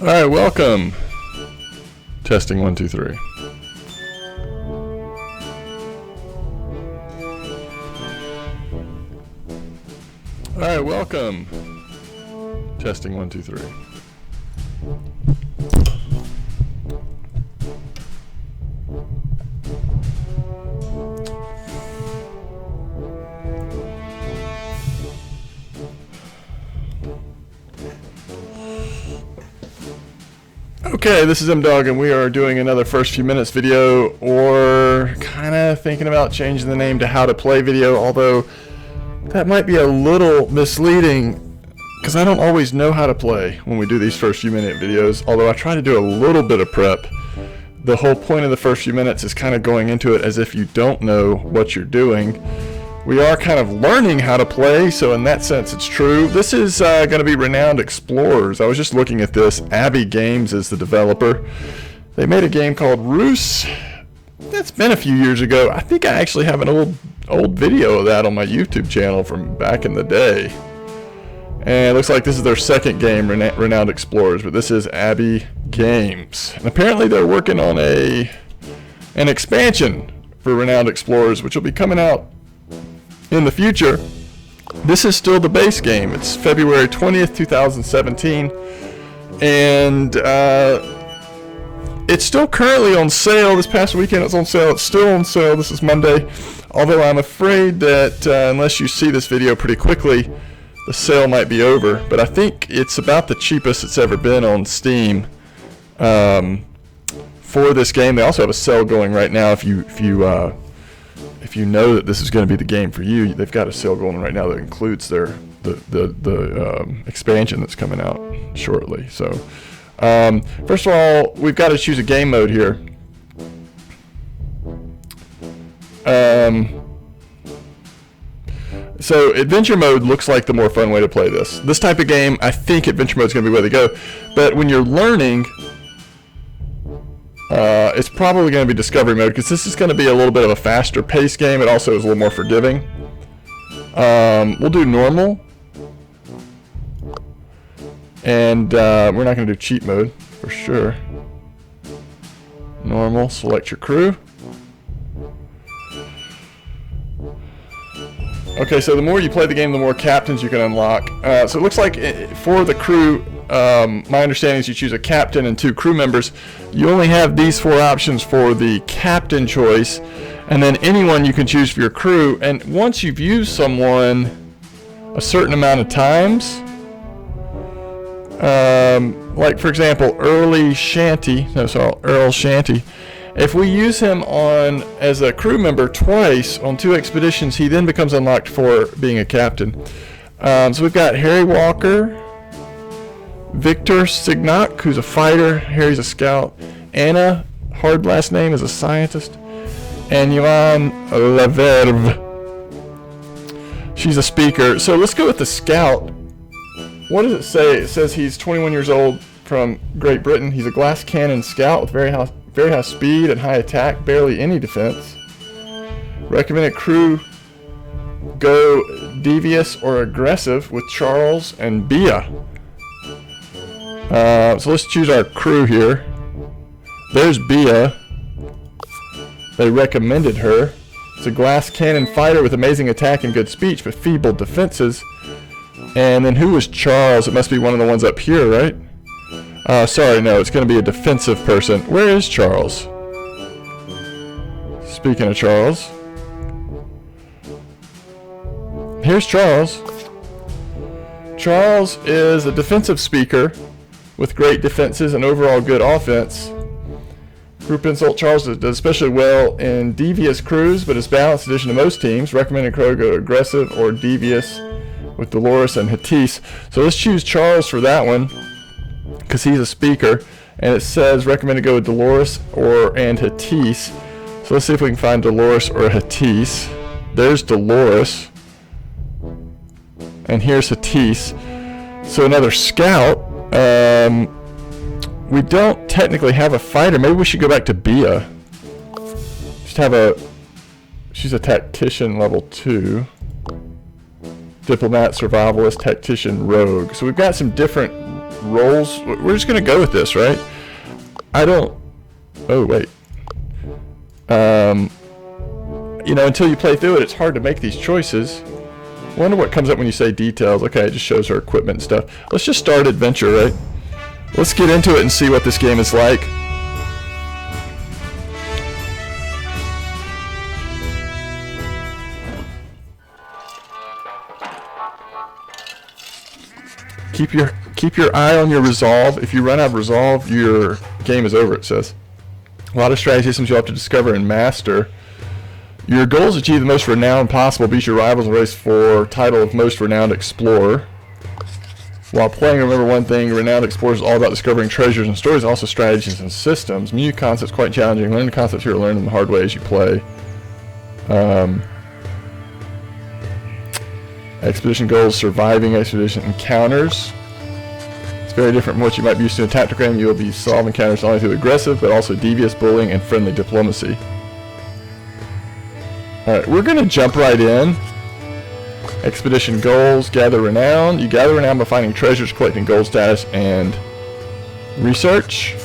Alright, welcome. Testing 1, 2, 3. Alright, welcome. Testing 1, 2, 3. Okay, this is M-Dog, and we are doing another first few minutes video, or kind of thinking about changing the name to how to play video, although that might be a little misleading because I don't always know how to play when we do these first few minute videos, although I try to do a little bit of prep. The whole point of the first few minutes is kind of going into it as if you don't know what you're doing. We are kind of learning how to play, so in that sense it's true. This is going to be Renowned Explorers. I was just looking at this. Abby Games is the developer. They made a game called Rus. That's been a few years ago. I think I actually have an old video of that on my YouTube channel from back in the day. And it looks like this is their second game, Renowned Explorers, but this is Abby Games. And apparently they're working on an expansion for Renowned Explorers, which will be coming out in the future. This is still the base game. It's February 20th, 2017, and it's still currently on sale. This past weekend it's on sale. It's still on sale. This is Monday, although I'm afraid that unless you see this video pretty quickly, the sale might be over. But I think it's about the cheapest it's ever been on Steam for this game. They also have a sale going right now. If you know that this is going to be the game for you, they've got a sale going right now that includes the expansion that's coming out shortly. So, first of all, we've got to choose a game mode here. So adventure mode looks like the more fun way to play this. This type of game, I think adventure mode is going to be the way to go. But when you're learning, it's probably going to be discovery mode, because this is going to be a little bit of a faster paced game. It also is a little more forgiving. We'll do normal, and we're not going to do cheat mode for sure. Normal, select your crew. Okay, so the more you play the game, the more captains you can unlock. So it looks like for the crew, my understanding is you choose a captain and 2 crew members. You only have these 4 options for the captain choice, and then anyone you can choose for your crew. And once you've used someone a certain amount of times, like for example Earl Shanty, if we use him as a crew member twice on 2 expeditions, he then becomes unlocked for being a captain. So we've got Harry Walker, Victor Signac, who's a fighter. Harry's a scout. Anna, hard last name, is a scientist. And Johan Laverve, she's a speaker. So let's go with the scout. What does it say? It says he's 21 years old, from Great Britain. He's a glass cannon scout with very high speed and high attack, barely any defense. Recommended crew: go devious or aggressive with Charles and Bia. So let's choose our crew here. There's Bia. They recommended her. It's a glass cannon fighter with amazing attack and good speech, but feeble defenses. And then who was Charles? It must be one of the ones up here, right? Sorry, no, it's going to be a defensive person. Where is Charles? Speaking of Charles, here's Charles. Charles is a defensive speaker with great defenses and overall good offense. Group insult: Charles does especially well in devious crews, but is balanced addition to most teams. Recommended crew: go aggressive or devious with Dolores and Hattis. So let's choose Charles for that one, because he's a speaker, and it says recommended go with Dolores and Hattis. So let's see if we can find Dolores or Hattis. There's Dolores, and here's Hattis. So another scout. We don't technically have a fighter. Maybe we should go back to Bia. She's a tactician level 2. Diplomat, survivalist, tactician, rogue. So we've got some different roles. We're just gonna go with this, right? I don't. Oh wait. You know, until you play through it, it's hard to make these choices. Wonder what comes up when you say details. Okay, it just shows her equipment and stuff. Let's just start adventure, right? Let's get into it and see what this game is like. Keep your eye on your resolve. If you run out of resolve, your game is over, it says. A lot of strategy systems you'll have to discover and master. Your goal is to achieve the most renowned possible. Beat your rivals in a race for title of most renowned explorer. While playing, remember one thing: renowned explorers is all about discovering treasures and stories, also strategies and systems. New concepts quite challenging. Learn the concepts here, learn them the hard way as you play. Expedition goals: surviving expedition encounters. It's very different from what you might be used to in a tactical game. You will be solving encounters not only through aggressive, but also devious bullying and friendly diplomacy. Alright, we're going to jump right in. Expedition goals: gather renown. You gather renown by finding treasures, collecting gold status, and research.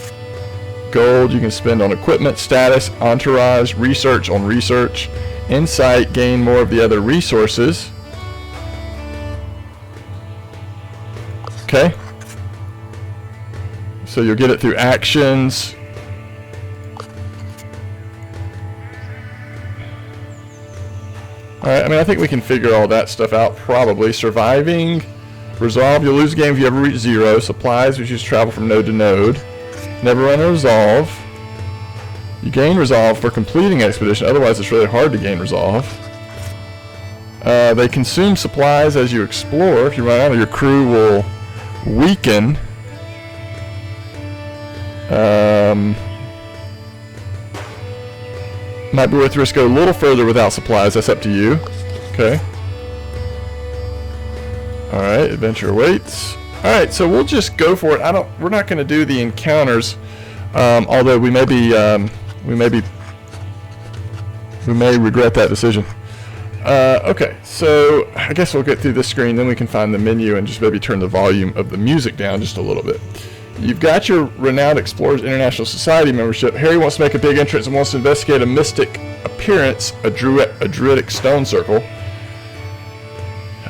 Gold you can spend on equipment, status, entourage, research on research, insight, gain more of the other resources. Okay. So you'll get it through actions. Alright, I mean, I think we can figure all that stuff out, probably. Surviving. Resolve. You'll lose the game if you ever reach 0. Supplies, which is travel from node to node. Never run a resolve. You gain resolve for completing expedition, otherwise it's really hard to gain resolve. They consume supplies as you explore. If you run out, your crew will weaken. Might be worth the risk. Go a little further without supplies. That's up to you. Okay. Alright, adventure awaits. Alright, so we'll just go for it. We're not going to do the encounters, although we may regret that decision. Okay, so I guess we'll get through this screen, then we can find the menu and just maybe turn the volume of the music down just a little bit. You've got your Renowned Explorers International Society membership. Harry wants to make a big entrance and wants to investigate a mystic appearance, a druidic stone circle.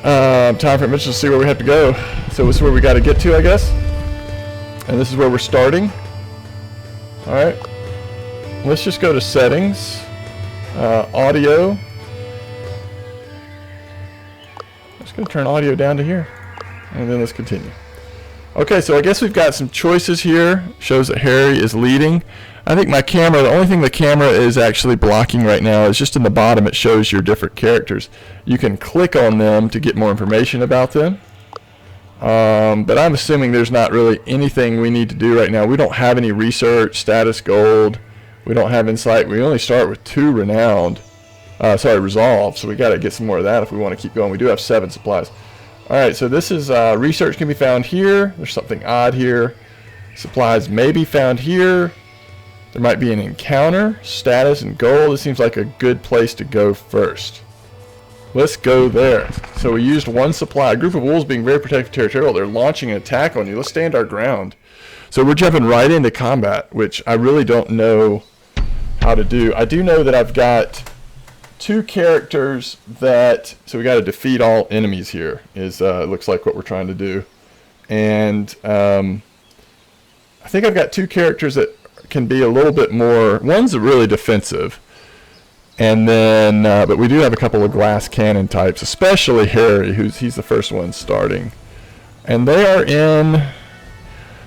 Time for adventure to see where we have to go. So this is where we got to get to, I guess. And this is where we're starting. Alright. Let's just go to settings. Audio. I'm just going to turn audio down to here. And then let's continue. Okay, so I guess we've got some choices here. Shows that Harry is leading. I think my camera, the only thing the camera is actually blocking right now is just in the bottom. It shows your different characters. You can click on them to get more information about them. But I'm assuming there's not really anything we need to do right now. We don't have any research, status, gold. We don't have insight. We only start with 2 renowned. Resolve. So we got to get some more of that if we want to keep going. We do have 7 supplies. Alright, so this is research can be found here. There's something odd here. Supplies may be found here. There might be an encounter, status, and gold. This seems like a good place to go first. Let's go there. So we used 1 supply. A group of wolves being very protective territorial. They're launching an attack on you. Let's stand our ground. So we're jumping right into combat, which I really don't know how to do. I do know that I've got 2 characters that, so we got to defeat all enemies here is looks like what we're trying to do. And I think I've got 2 characters that can be a little bit more. One's really defensive, and then but we do have a couple of glass cannon types, especially Harry, he's the first one starting, and they are in.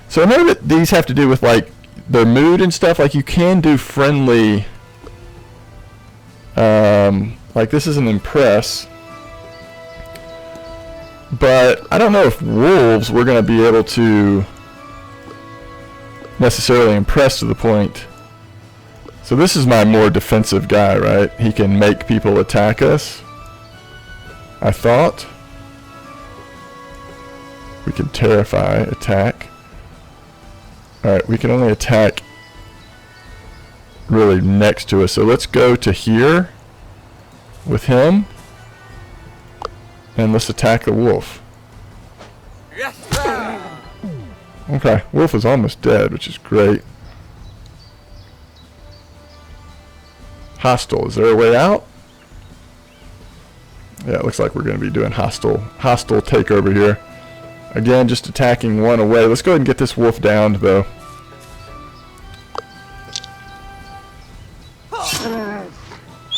So I know that these have to do with like their mood and stuff. Like you can do friendly. Like this is an impress, but I don't know if wolves we're going to be able to necessarily impress to the point. So this is my more defensive guy, right? He can make people attack us. I thought we can terrify, attack. Alright, we can only attack really next to us. So let's go to here with him and let's attack the wolf. Okay, Wolf is almost dead, which is great. Hostile, is there a way out? Yeah, it looks like we're going to be doing hostile takeover here. Again, just attacking one away. Let's go ahead and get this wolf downed, though.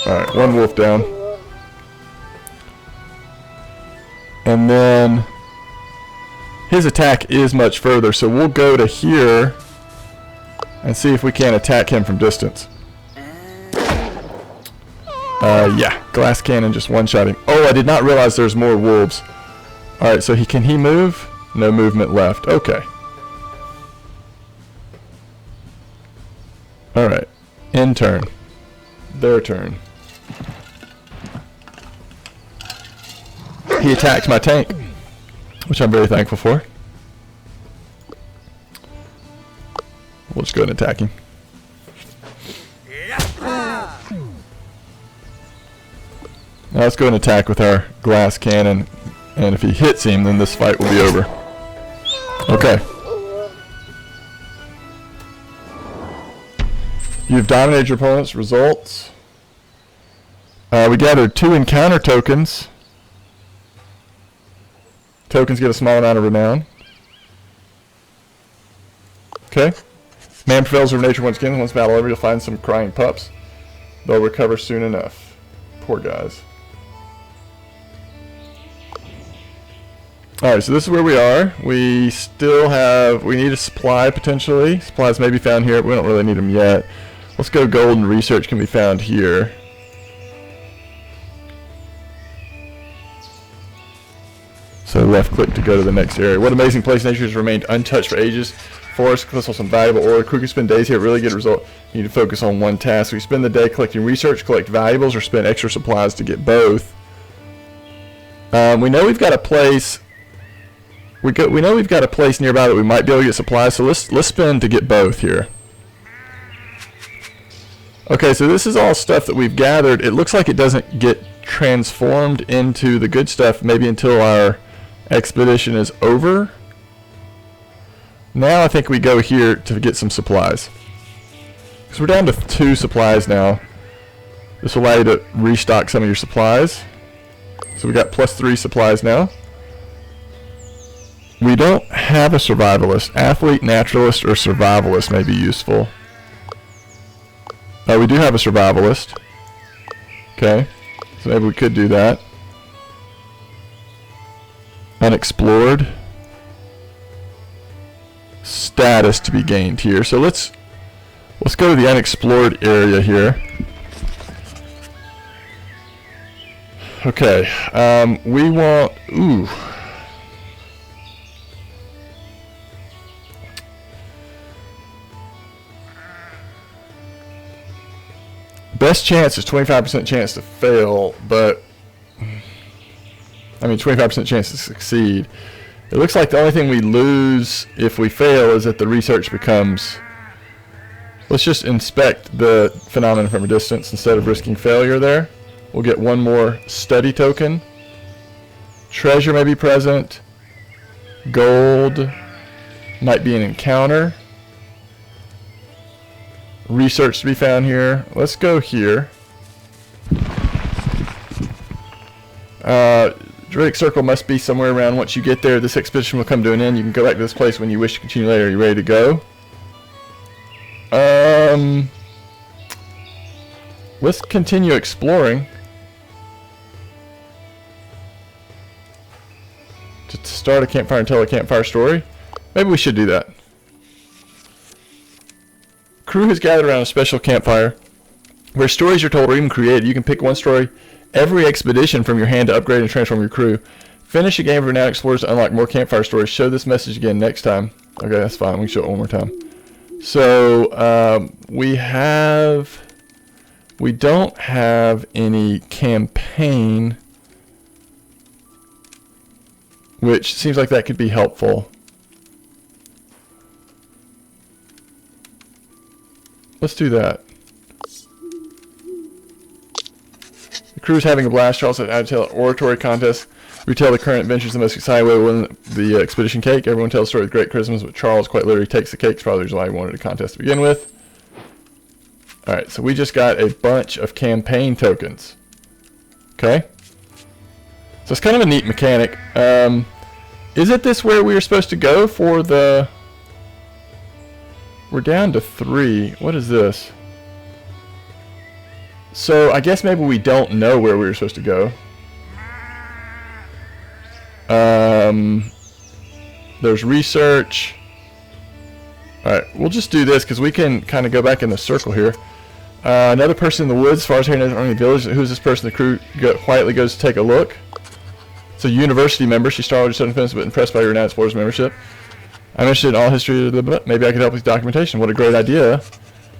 Alright, one wolf down. And then his attack is much further, so we'll go to here and see if we can attack him from distance. Yeah, glass cannon just one-shot him. Oh, I did not realize there's more wolves. Alright, so can he move? No movement left. Okay. Alright. End turn. Their turn. He attacked my tank, which I'm very thankful for. We'll just go ahead and attack him. Now let's go and attack with our glass cannon, and if he hits him, then this fight will be over. Okay. You've dominated your opponent's results. We gathered 2 encounter tokens. Tokens get a small amount of renown. Okay. Man prevails over nature once again. Once battle over, you'll find some crying pups. They'll recover soon enough. Poor guys. Alright, so this is where we are. We still have, we need a supply potentially. Supplies may be found here, but we don't really need them yet. Let's go gold and research can be found here. So left click to go to the next area. What amazing place. Nature has remained untouched for ages. Forest collects some valuable ore. Crew can spend days here, really good result. You need to focus on one task. So you spend the day collecting research, collect valuables, or spend extra supplies to get both. We know we've got a place. We know we've got a place nearby that we might be able to get supplies. So let's spend to get both here. Okay, so this is all stuff that we've gathered. It looks like it doesn't get transformed into the good stuff maybe until our expedition is over. Now I think we go here to get some supplies. Because we're down to 2 supplies now. This will allow you to restock some of your supplies. So we got +3 supplies now. We don't have a survivalist. Athlete, naturalist, or survivalist may be useful. We do have a survivalist. Okay. So maybe we could do that. Unexplored. Status to be gained here. So let's go to the unexplored area here. Okay. We want... Ooh. Best chance is 25% chance to fail, but I mean 25% chance to succeed. It looks like the only thing we lose if we fail is that the research becomes... Let's just inspect the phenomenon from a distance instead of risking failure there. We'll get 1 more study token. Treasure may be present. Gold might be an encounter. Research to be found here. Let's go here. Druidic Circle must be somewhere around. Once you get there, this expedition will come to an end. You can go back to this place when you wish to continue later. Are you ready to go? Let's continue exploring. To start a campfire and tell a campfire story. Maybe we should do that. Crew has gathered around a special campfire where stories are told or even created. You can pick one story every expedition from your hand to upgrade and transform your crew. Finish a game of Renowned Explorers to unlock more campfire stories. Show this message again next time. Okay, that's fine. We can show it one more time. So, we don't have any campaign, which seems like that could be helpful. Let's do that. The crew's having a blast. Charles said, "I'd tell oratory contest. Retell the current adventures the most exciting way to win the expedition cake. Everyone tells the story of great Christmas, but Charles quite literally takes the cakes. Probably the reason why he wanted a contest to begin with. Alright, so we just got a bunch of campaign tokens. Okay. So it's kind of a neat mechanic. Is it this where we were supposed to go for the... We're down to 3. What is this? So I guess maybe we don't know where we were supposed to go. There's research. Alright, we'll just do this because we can kind of go back in the circle here. Another person in the woods, as far as hearing in the village. Who's this person? The crew quietly goes to take a look. It's a university member. She started her defense, but impressed by your Renowned Explorers membership. I'm interested in all history. Maybe I could help with documentation. What a great idea.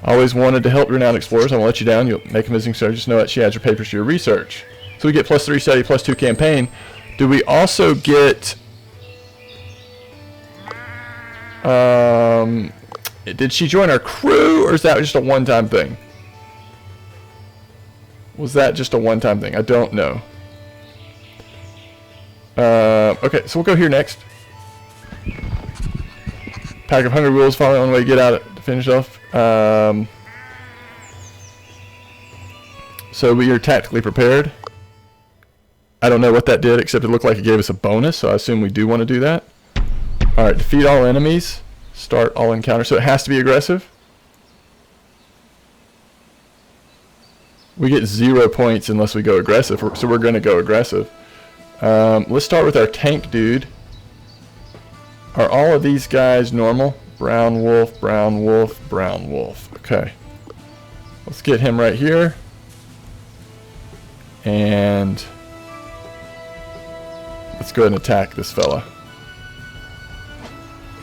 Always wanted to help Renowned Explorers. I won't let you down. You'll make a visiting study. Just know that she adds your papers to your research. So we get +3 study, +2 campaign. Do we also get... did she join our crew, or is that just a one-time thing? Was that just a one-time thing? I don't know. Okay, so we'll go here next. Pack of hungry wolves following on the way to get out to finish off. So we are tactically prepared. I don't know what that did, except it looked like it gave us a bonus, so I assume we do want to do that. Alright, defeat all enemies. Start all encounters. So it has to be aggressive. We get 0 points unless we go aggressive, so we're going to go aggressive. Let's start with our tank dude. Are all of these guys normal? Brown wolf, brown wolf, brown wolf. Okay. Let's get him right here. And let's go ahead and attack this fella.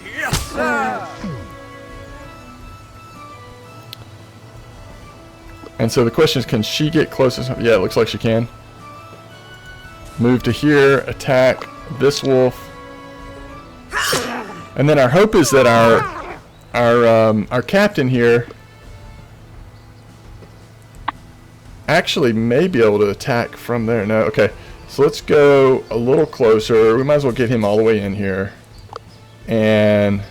Yes, sir. And so the question is, can she get closest? Yeah, it looks like she can. Move to here, attack this wolf. And then our hope is that our captain here actually may be able to attack from there. No, okay. So let's go a little closer. We might as well get him all the way in here. And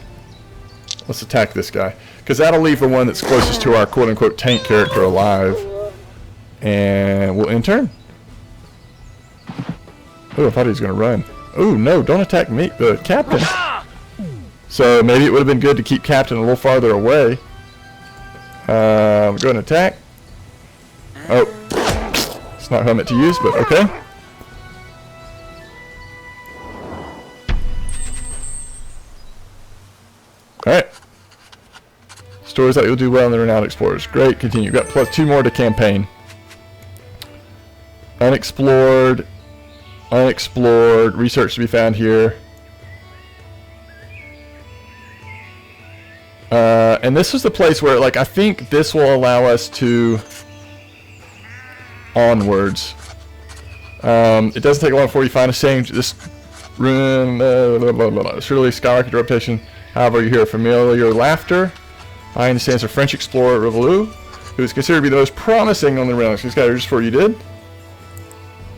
let's attack this guy. Because that'll leave the one that's closest to our quote-unquote tank character alive. And we'll end turn. Oh, I thought he was going to run. Oh, no, don't attack me, the captain. So maybe it would have been good to keep captain a little farther away. Go ahead and attack. Oh, it's not helmet to use, but okay. Alright. Stories that you'll do well in the Renowned Explorers. Great, continue. Got +2 more to campaign. Unexplored. Unexplored. Research to be found here. And this is the place where, like, I think this will allow us to onwards. It doesn't take long before you find a saying. This room, surely skyrocket your reputation. However, you hear a familiar laughter. Behind stands a French explorer, Revolu, who is considered to be the most promising on the Renowned Explorers. Just before you did.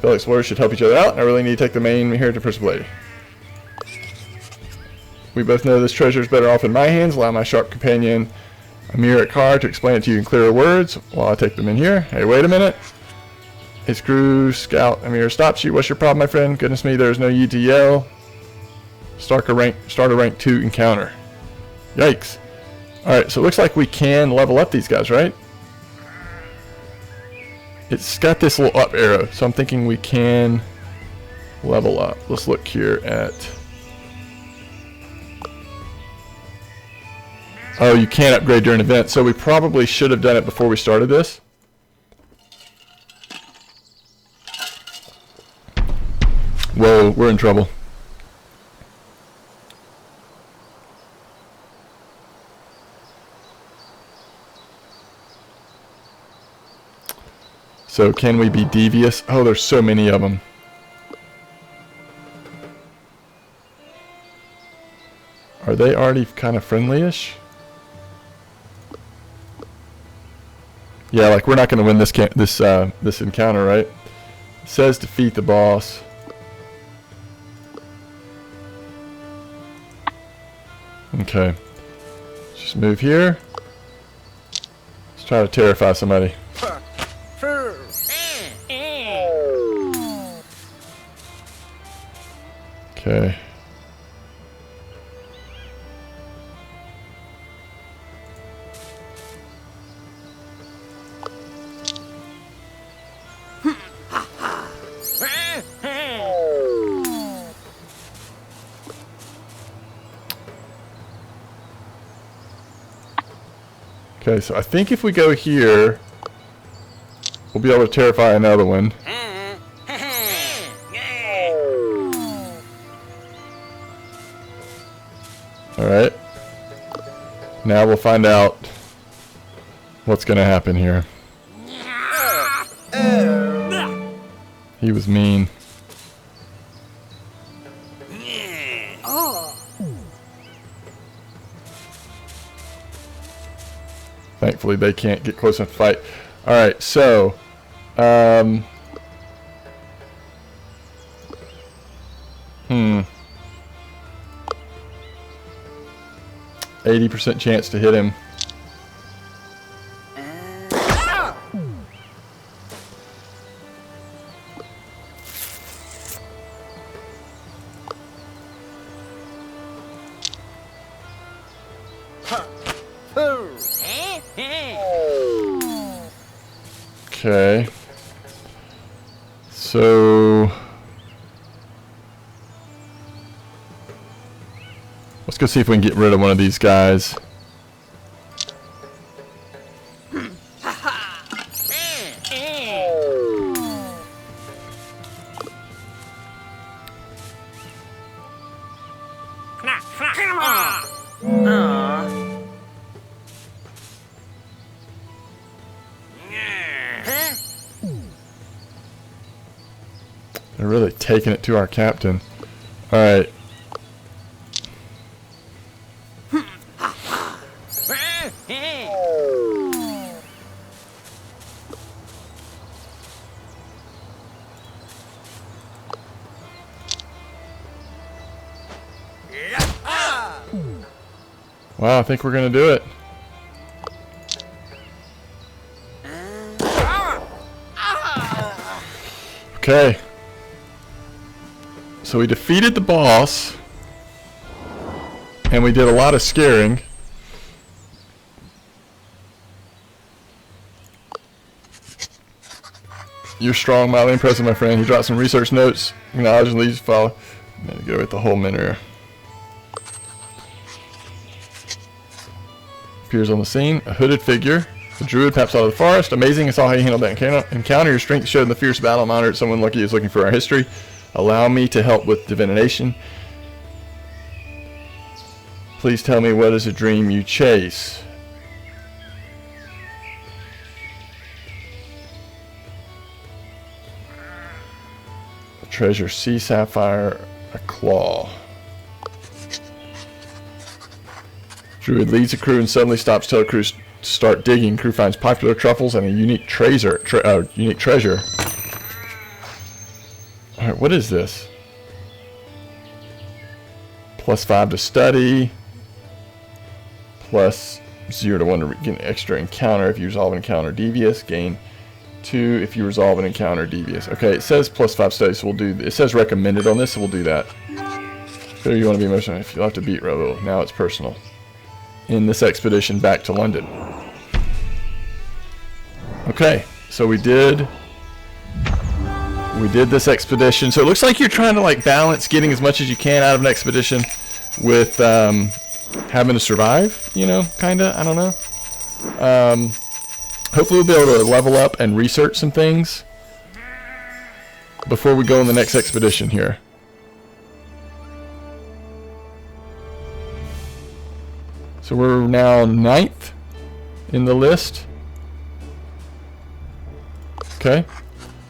Fellow explorers should help each other out, and I really need to take the main here to First Blade. We both know this treasure is better off in my hands. Allow my sharp companion, Amir Akar, to explain it to you in clearer words while I take them in here. Hey, wait a minute. His crew scout Amir stops you. What's your problem, my friend? Goodness me, there's no need to yell. Start a rank 2 encounter. Yikes. Alright, so it looks like we can level up these guys, right? It's got this little up arrow, so I'm thinking we can level up. Let's look here at... Oh, you can't upgrade during an event, so we probably should have done it before we started this. Whoa, we're in trouble. So can we be devious? Oh, there's so many of them. Are they already kind of friendly-ish? Yeah, like we're not going to win this encounter, right? It says defeat the boss. Okay. Just move here. Let's try to terrify somebody. Okay. Okay, so I think if we go here, we'll be able to terrify another one. Alright. Now we'll find out what's going to happen here. He was mean. Thankfully, they can't get close enough to fight. Alright, so... 80% chance to hit him. Okay. So... let's go see if we can get rid of one of these guys. They're really taking it to our captain. Alright. Wow, I think we're gonna do it. Okay. So we defeated the boss. And we did a lot of scaring. You're strong, mildly impressive, my friend. He dropped some research notes. Acknowledge and leaves follow. I'm gonna go with the whole mentor. Appears on the scene. A hooded figure. The druid paps out of the forest. Amazing. I saw how you handled that encounter. Your strength showed in the fierce battle. I'm honored someone lucky is looking for our history. Allow me to help with divination. Please tell me, what is a dream you chase? A treasure, sea sapphire, a claw. Druid leads the crew and suddenly stops till the crew start digging. Crew finds popular truffles and a unique treasure. Alright, what is this? +5 to study. +0 to 1 to get an extra encounter if you resolve an encounter devious. Gain 2 if you resolve an encounter devious. Okay, it says +5 study, so we'll do. It says recommended on this, so we'll do that. So you want to be emotional if you have to beat Robo. Now it's personal. In this expedition back to London. Okay, so we did this expedition. So it looks like you're trying to like balance getting as much as you can out of an expedition with having to survive, you know, kinda, I don't know. Hopefully we'll be able to level up and research some things before we go on the next expedition here. So we're now 9th in the list. Okay.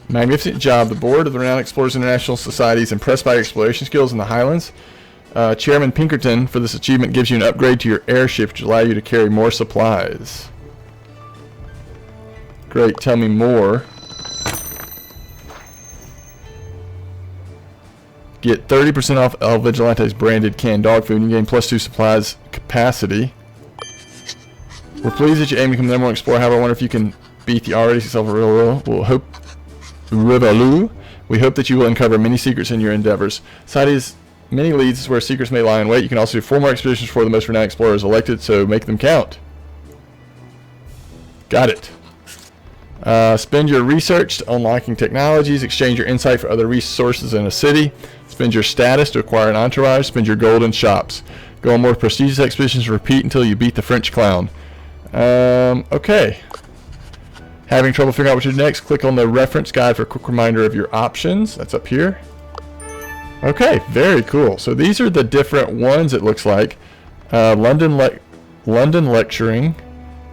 Magnificent job. The board of the Renowned Explorers International Society is impressed by your exploration skills in the Highlands. Chairman Pinkerton, for this achievement, gives you an upgrade to your airship, which will allow you to carry more supplies. Great. Tell me more. Get 30% off El Vigilante's branded canned dog food. You gain +2 supplies capacity. We're pleased that you aim to become the #1 explorer. However, I wonder if you can beat the already successful Rivalu. We hope that you will uncover many secrets in your endeavors. Society's many leads is where secrets may lie in wait. You can also do 4 more expeditions before the most renowned explorer is elected, so make them count. Got it. Spend your research to unlocking technologies. Exchange your insight for other resources in a city. Spend your status to acquire an entourage. Spend your gold in shops. Go on more prestigious expeditions. Repeat until you beat the French clown. Okay. Having trouble figuring out what to do next? Click on the reference guide for a quick reminder of your options. That's up here. Okay, very cool. So these are the different ones, it looks like. London lecturing,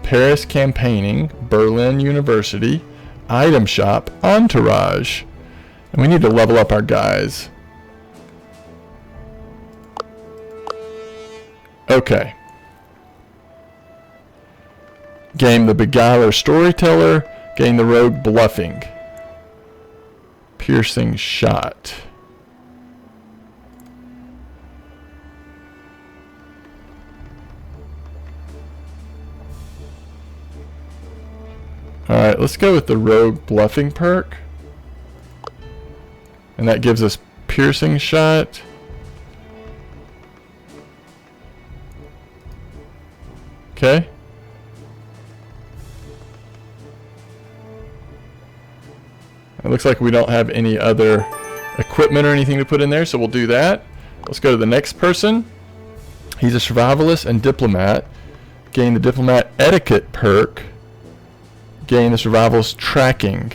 Paris campaigning, Berlin University, item shop, entourage. And we need to level up our guys. Okay. Gain the beguiler storyteller, gain the rogue bluffing. Piercing shot. Alright, let's go with the rogue bluffing perk. And that gives us piercing shot. Okay. It looks like we don't have any other equipment or anything to put in there, so we'll do that. Let's go to the next person. He's a survivalist and diplomat. Gain the diplomat etiquette perk. Gain the survivalist tracking.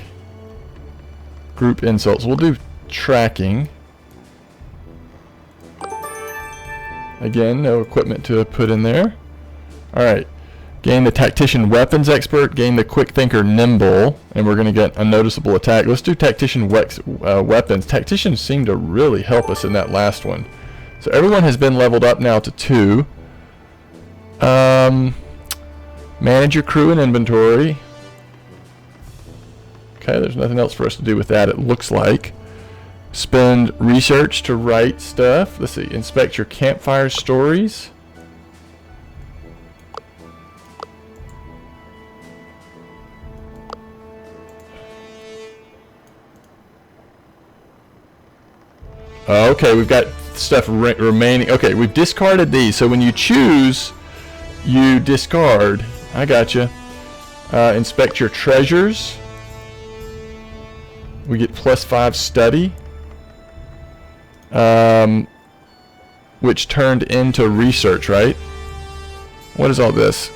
Group insults. We'll do tracking. Again, no equipment to put in there. Alright. Gain the tactician weapons expert. Gain the quick thinker nimble. And we're going to get a noticeable attack. Let's do tactician weapons. Tacticians seem to really help us in that last one. So everyone has been leveled up now to 2. Manage your crew and inventory. Okay, there's nothing else for us to do with that, it looks like. Spend research to write stuff. Let's see. Inspect your campfire stories. Okay, we've got stuff remaining. Okay, we've discarded these. So when you choose, you discard. I gotcha. Inspect your treasures. We get +5 study. Which turned into research, right? What is all this?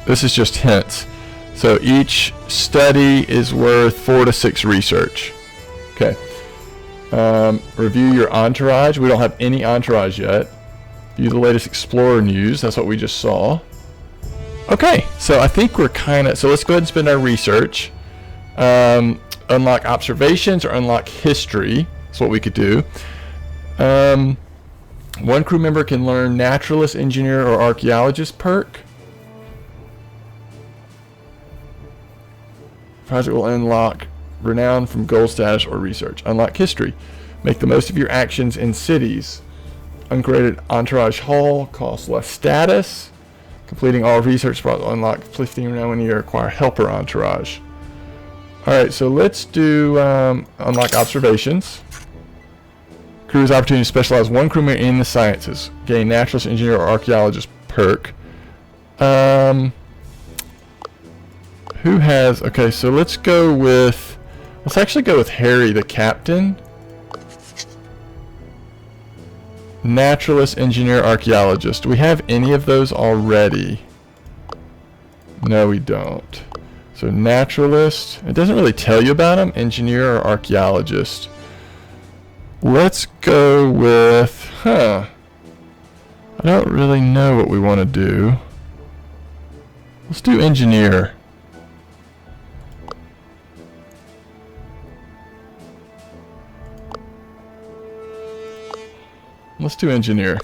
This is just hints. So each study is worth 4 to 6 research. Okay. Review your entourage. We don't have any entourage yet. View the latest Explorer news. That's what we just saw. Okay, so I think we're kind of... So let's go ahead and spend our research. Unlock observations or unlock history. That's what we could do. One crew member can learn naturalist, engineer, or archaeologist perk. Project will unlock renown from gold status or research. Unlock history. Make the most of your actions in cities. Uncreated entourage hall costs less status. Completing all research will unlock 15 renown when you acquire helper entourage. Alright, so let's do unlock observations. Crew's opportunity to specialize one crewmate in the sciences. Gain naturalist, engineer, or archaeologist perk. Who has... Okay, so let's go with... Let's actually go with Harry, the captain. Naturalist, engineer, archaeologist. Do we have any of those already? No, we don't. So naturalist. It doesn't really tell you about them. Engineer or archaeologist. Let's go with... I don't really know what we want to do. Let's do engineer. Let's do engineer.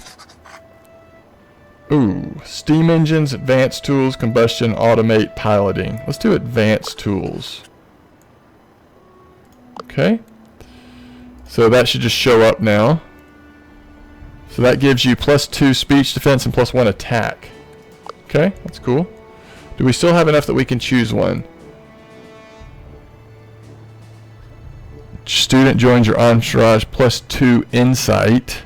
Ooh, steam engines, advanced tools, combustion, automate, piloting. Let's do advanced tools. Okay. So that should just show up now. So that gives you +2 speech defense and +1 attack. Okay, that's cool. Do we still have enough that we can choose one? Student joins your entourage, +2 insight.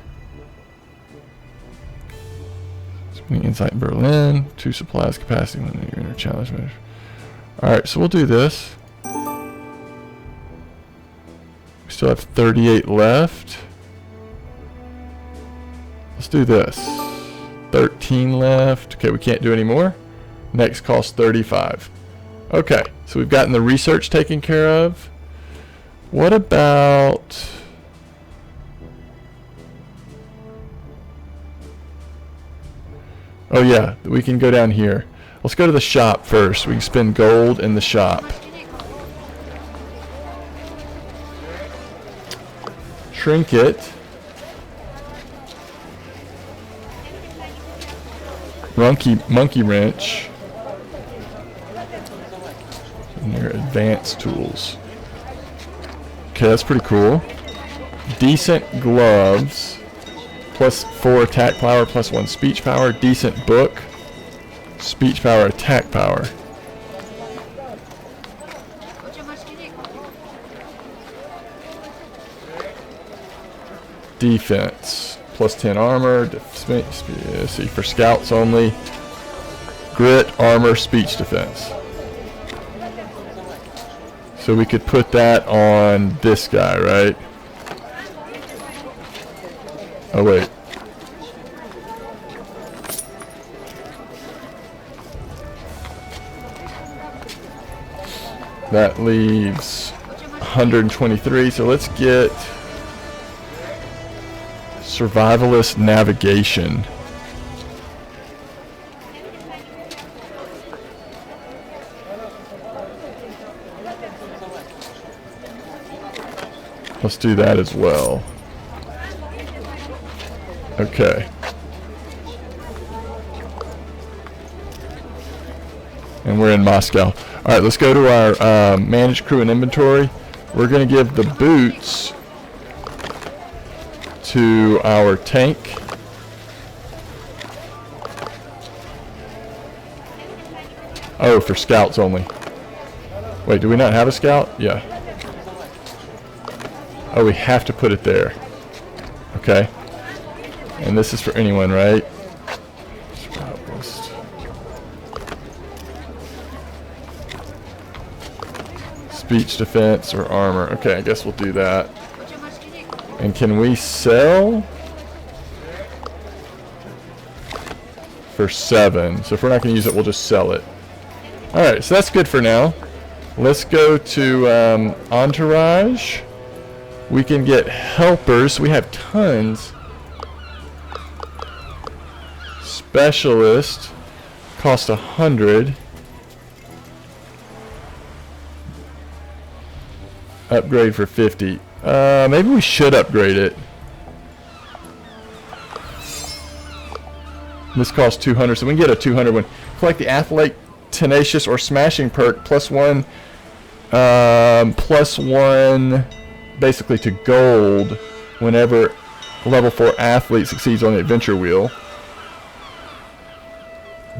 Insight in Berlin, 2 supplies capacity when you're in a challenge measure. Alright, so we'll do this. We still have 38 left. Let's do this. 13 left. Okay, we can't do any more. Next costs 35. Okay, so we've gotten the research taken care of. What about... Oh yeah, we can go down here. Let's go to the shop first. We can spend gold in the shop. Trinket. Monkey wrench. And your advanced tools. Okay, that's pretty cool. Decent gloves. +4 attack power, +1 speech power. Decent book. Speech power, attack power. Defense. +10 armor. See, for scouts only. Grit, armor, speech defense. So we could put that on this guy, right? Oh wait. That leaves 123, so let's get survivalist navigation. Let's do that as well. Okay. And we're in Moscow. Alright, let's go to our manage crew and inventory. We're going to give the boots to our tank. Oh, for scouts only. Wait, do we not have a scout? Yeah. Oh, we have to put it there. Okay. And this is for anyone, right? Speech defense or armor. Okay, I guess we'll do that. And can we sell? For 7. So if we're not going to use it, we'll just sell it. Alright, so that's good for now. Let's go to entourage. We can get helpers. We have tons. Specialist. Cost 100. Upgrade for 50. Maybe we should upgrade it. This costs 200, so we can get a 200 one. Collect the Athlete, Tenacious, or Smashing perk, +1, +1, basically to gold, whenever level 4 athlete succeeds on the adventure wheel.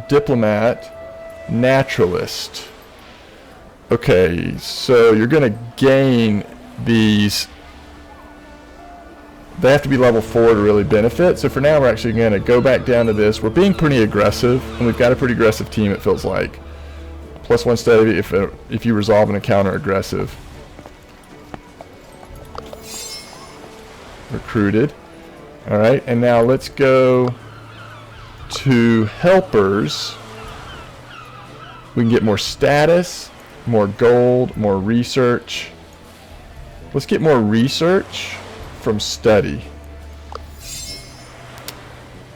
Diplomat, Naturalist. Okay, so you're going to gain these. They have to be level 4 to really benefit. So for now, we're actually going to go back down to this. We're being pretty aggressive, and we've got a pretty aggressive team, it feels like. +1 steady if you resolve an encounter aggressive. Recruited. Alright, and now let's go to helpers. We can get more status, more gold, more research. Let's get more research from study.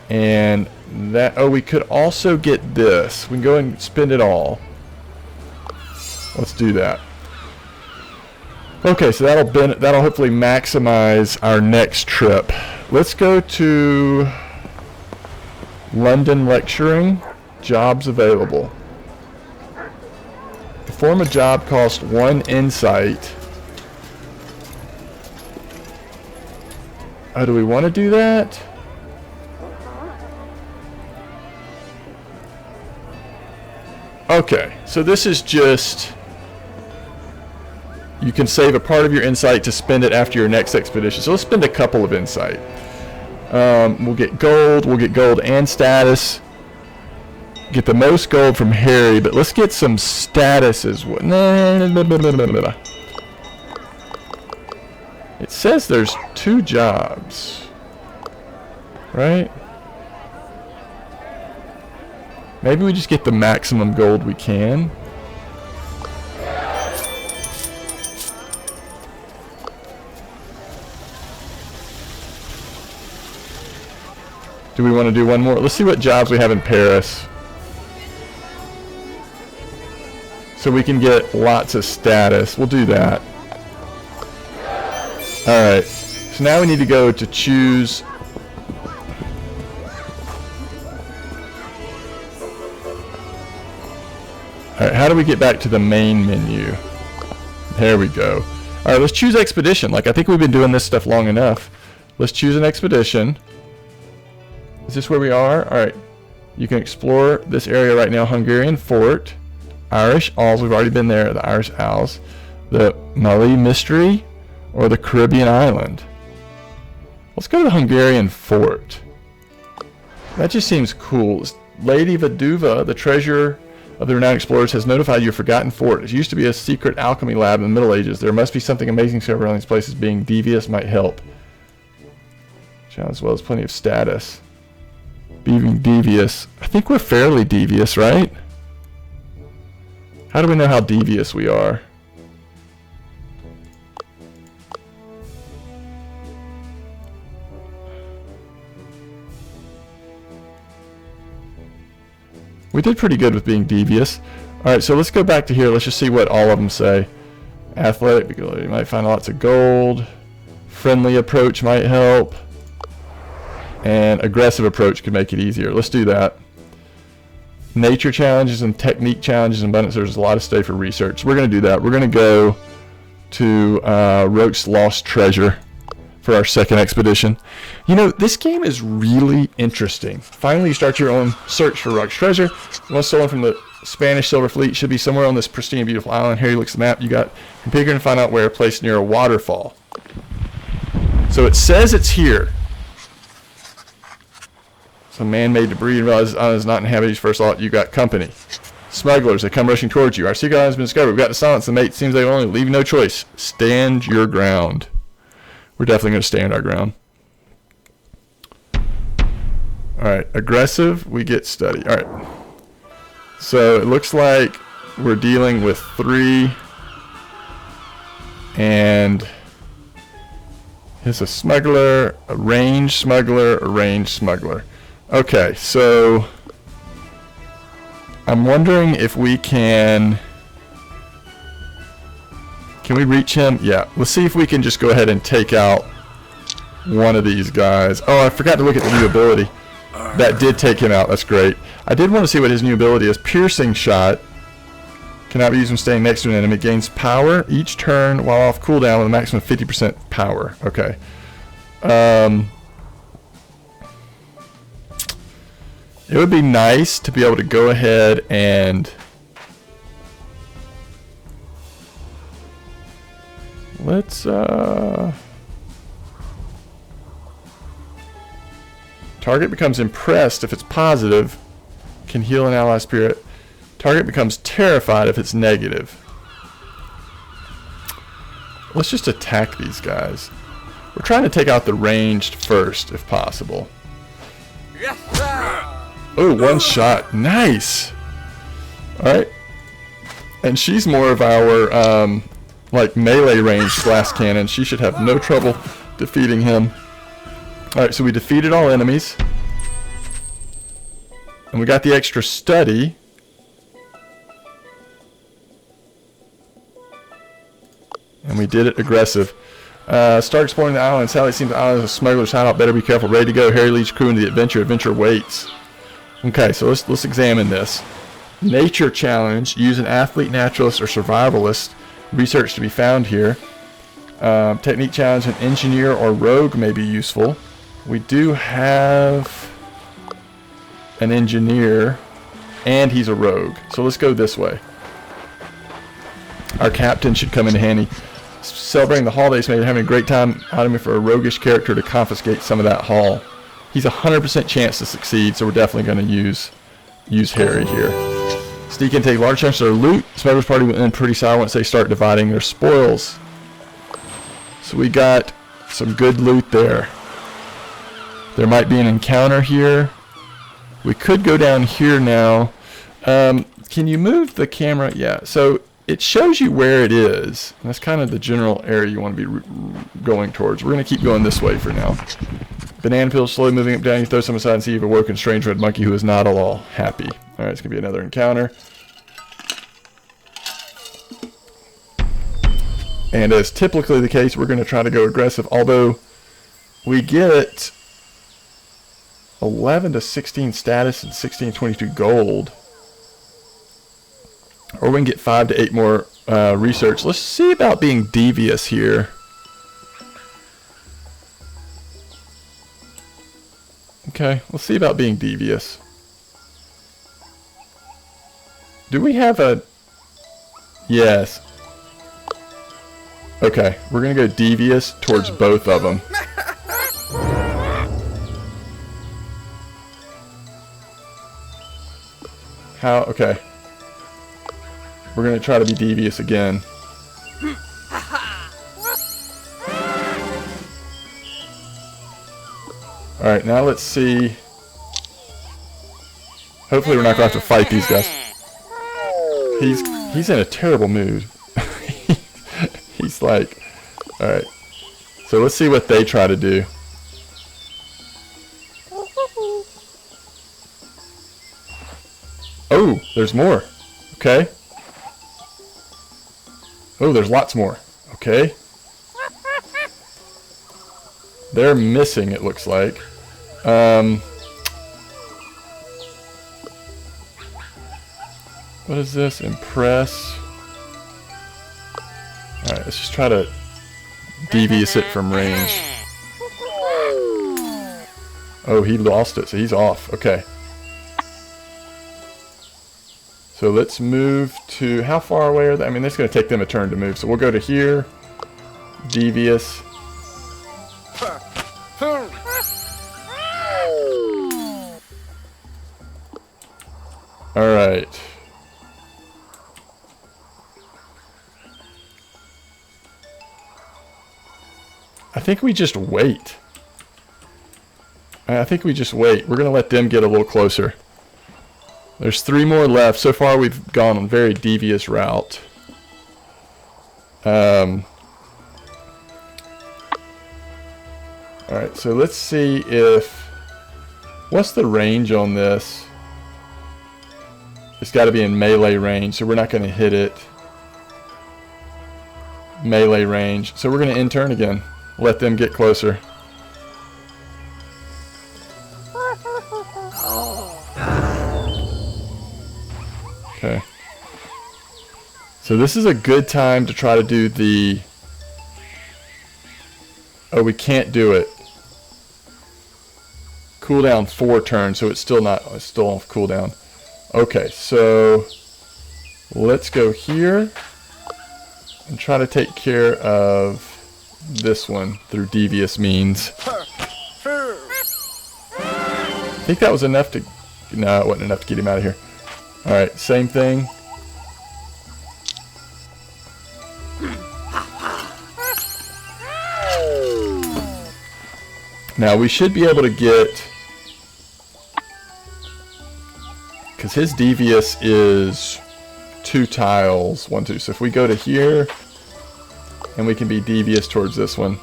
And that, oh, we could also get this. We can go and spend it all. Let's do that. Okay, so that'll hopefully maximize our next trip. Let's go to London lecturing. Jobs available. Perform a job cost 1 insight. Oh, do we want to do that? Okay, so this is just... You can save a part of your insight to spend it after your next expedition. So let's spend a couple of insight. We'll get gold and status. Get the most gold from Harry, but let's get some status as well. It says there's 2 jobs, right? Maybe we just get the maximum gold we can. Do we want to do one more? Let's see what jobs we have in Paris. So we can get lots of status. We'll do that. Alright. So now we need to go to choose. Alright, how do we get back to the main menu? There we go. Alright, let's choose expedition. Like, I think we've been doing this stuff long enough. Let's choose an expedition. Is this where we are? Alright. You can explore this area right now. Hungarian Fort. Irish Owls. We've already been there. The Irish Owls. The Mali Mystery. Or the Caribbean Island. Let's go to the Hungarian Fort. That just seems cool. Lady Vaduva, the treasurer of the renowned explorers, has notified you of Forgotten Fort. It used to be a secret alchemy lab in the Middle Ages. There must be something amazing around these places. Being devious might help. As well as plenty of status. Being devious. I think we're fairly devious, right? How do we know how devious we are? We did pretty good with being devious. Alright, so let's go back to here. Let's just see what all of them say. Athletic, because you might find lots of gold. Friendly approach might help. And aggressive approach could make it easier. Let's do that. Nature challenges and technique challenges and abundance. There's a lot of stay for research. We're going to do that. We're going to go to Roach's Lost Treasure for our second expedition. You know, this game is really interesting. Finally, you start your own search for Roach's Treasure. One stolen from the Spanish Silver Fleet should be somewhere on this pristine, beautiful island. Harry looks at the map. You got configure and find out where, placed near a waterfall. So it says it's here. Some man-made debris and realize the island is not inhabited. First thought, you got company. Smugglers, they come rushing towards you. Our secret island has been discovered. We've got to silence the mate. Seems they will only leave no choice. Stand your ground. We're definitely going to stand our ground. Alright, aggressive, we get study. Alright. So it looks like we're dealing with 3. And here's a smuggler, a ranged smuggler, a ranged smuggler. Okay, so I'm wondering if we can we reach him? Yeah, let's see if we can just go ahead and take out one of these guys. Oh, I forgot to look at the new ability. That did take him out. That's great. I did want to see what his new ability is. Piercing shot cannot be used when staying next to an enemy. Gains power each turn while off cooldown with a maximum of 50% power. Okay. It would be nice to be able to go ahead and let's target becomes impressed if it's positive, can heal an ally spirit. Target becomes terrified if it's negative. Let's just attack these guys. We're trying to take out the ranged first if possible. Yes, sir. Oh, one shot. Nice. Alright. And she's more of our like melee range glass cannon. She should have no trouble defeating him. Alright, so we defeated all enemies. And we got the extra study. And we did it aggressive. Start exploring the island. Sally seems the island is a smuggler's hideout. Better be careful. Ready to go. Harry leads crew into the adventure. Adventure waits. Okay, so let's examine this. Nature challenge. Use an athlete, naturalist, or survivalist. Research to be found here. Technique challenge, an engineer or rogue may be useful. We do have an engineer, and he's a rogue. So let's go this way. Our captain should come in handy. Celebrating the holidays, maybe having a great time. Item for a roguish character to confiscate some of that haul. He's a 100% chance to succeed, so we're definitely going to use Harry here. Sneak and take large chunks of their loot. Smuggler's party will end pretty sour once they start dividing their spoils. So we got some good loot there. There might be an encounter here. We could go down here now. Can you move the camera? Yeah, so it shows you where it is. That's kind of the general area you want to be going towards. We're going to keep going this way for now. Banana peel slowly moving up down. You throw some aside and see you've awoken strange red monkey who is not at all happy. Alright, it's going to be another encounter. And as typically the case, we're going to try to go aggressive. Although we get 11 to 16 status and 16 to 22 gold. Or we can get 5 to 8 more research. Let's see about being devious here. Okay, let's see about being devious. Do we have a... Yes. Okay, we're going to go devious towards both of them. How? Okay. We're going to try to be devious again. Alright, now let's see. Hopefully we're not going to have to fight these guys. He's in a terrible mood. He's like... Alright. So let's see what they try to do. Oh, there's more. Okay. Oh, there's lots more. Okay. They're missing, it looks like. What is this? Impress. Alright, let's just try to devious it from range. Oh, he lost it, so he's off. Okay. So let's move to... How far away are they? I mean, it's going to take them a turn to move. So we'll go to here. Devious. Alright. I think we just wait. I think we just wait. We're going to let them get a little closer. There's 3 more left. So far we've gone on a very devious route. Alright, so let's see if... What's the range on this? It's got to be in melee range, so we're not going to hit it. Melee range. So we're going to end turn again. Let them get closer. Okay. So this is a good time to try to do the... Oh, we can't do it. Cooldown 4 turns, so it's still not... It's still off cooldown. Okay, so... Let's go here. And try to take care of this one through devious means. I think that was enough to... No, it wasn't enough to get him out of here. Alright, same thing. Now we should be able to get... Because his devious is 2 tiles. 1, 2. So if we go to here... And we can be devious towards this one.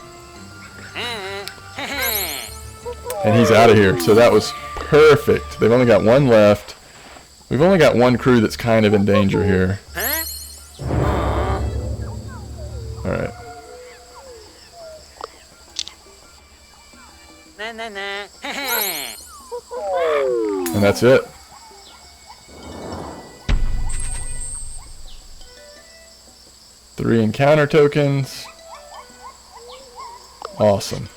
And he's out of here. So that was perfect. They've only got 1 left. We've only got 1 crew that's kind of in danger here. Alright. And that's it. Three encounter tokens. Awesome.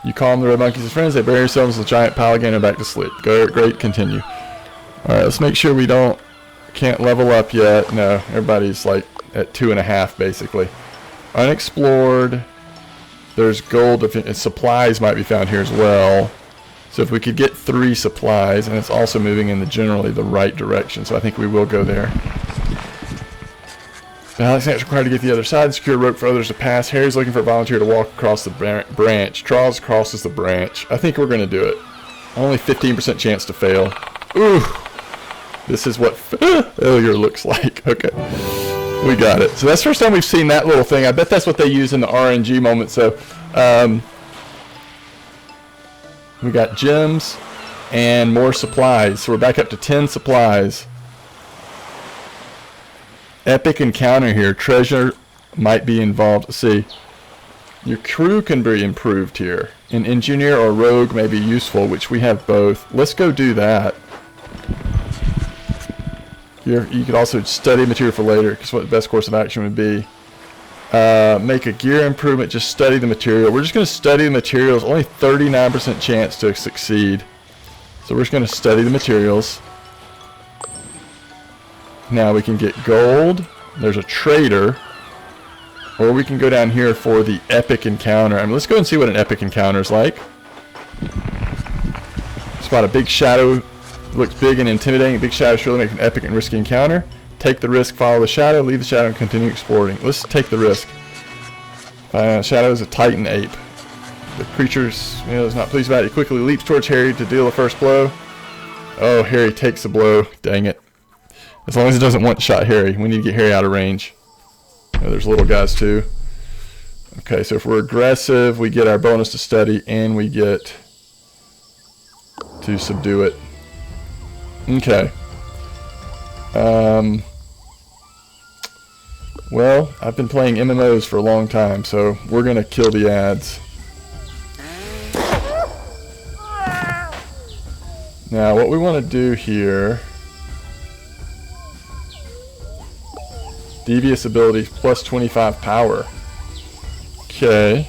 You calm the red monkeys as friends, they bury themselves in the giant pile again and back to sleep. Great, continue. Alright, let's make sure we can't level up yet. No, everybody's like at 2.5 basically. Unexplored. There's gold, and supplies might be found here as well. So if we could get 3 supplies, and it's also moving in generally the right direction, so I think we will go there. Alex is required to get to the other side and secure a rope for others to pass. Harry's looking for a volunteer to walk across the branch. Charles crosses the branch. I think we're going to do it. Only 15% chance to fail. Ooh! This is what failure looks like. Okay. We got it. So that's the first time we've seen that little thing. I bet that's what they use in the RNG moment. So, we got gems and more supplies. So we're back up to 10 supplies. Epic encounter here. Treasure might be involved. Let's see. Your crew can be improved here. An engineer or rogue may be useful, which we have both. Let's go do that. You could also study material for later, because what the best course of action would be. Make a gear improvement, just study the material. We're just going to study the materials. Only 39% chance to succeed. So we're just going to study the materials. Now we can get gold. There's a trader. Or we can go down here for the epic encounter. I mean, let's go and see what an epic encounter is like. Spot a big shadow. Looks big and intimidating. A big shadow surely makes an epic and risky encounter. Take the risk, follow the shadow, leave the shadow, and continue exploring. Let's take the risk. Shadow is a titan ape. The creature is not pleased about it. He quickly leaps towards Harry to deal the first blow. Oh, Harry takes the blow. Dang it. As long as it doesn't one-shot Harry. We need to get Harry out of range. Oh, there's little guys too. Okay, so if we're aggressive, we get our bonus to study, and we get to subdue it. Okay. Well, I've been playing MMOs for a long time, so we're going to kill the ads. Now, what we want to do here... Devious ability plus 25 power. Okay.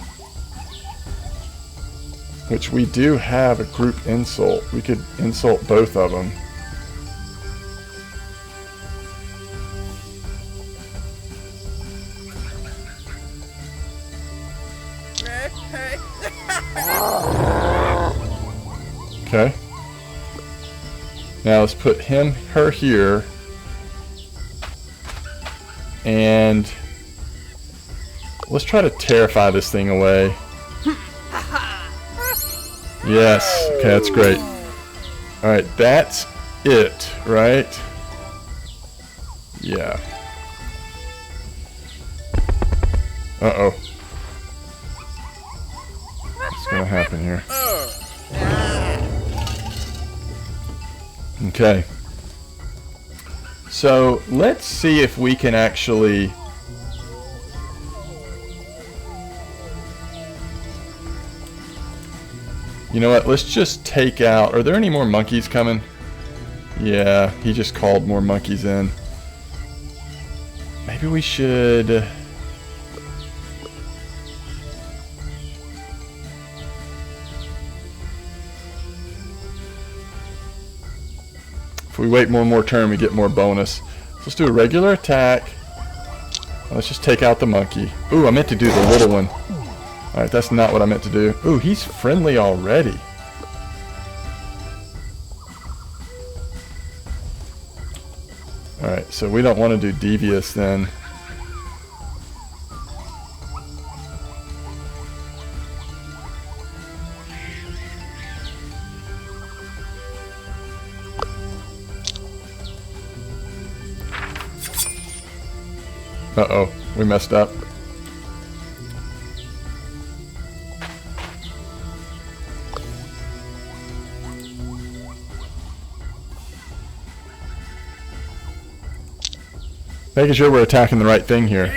Which we do have a group insult. We could insult both of them. Okay. Now let's put her here. And let's try to terrify this thing away. Yes. Okay, that's great. Alright, that's it, right? Yeah. Uh-oh. What's gonna happen here? Okay. So, let's see if we can actually... You know what, let's just take out... Are there any more monkeys coming? Yeah, he just called more monkeys in. Maybe we should... If we wait one more turn, we get more bonus. So let's do a regular attack. Let's just take out the monkey. Ooh, I meant to do the little one. Alright, that's not what I meant to do. Ooh, he's friendly already. Alright, so we don't want to do devious then. Uh-oh, we messed up. Making sure we're attacking the right thing here.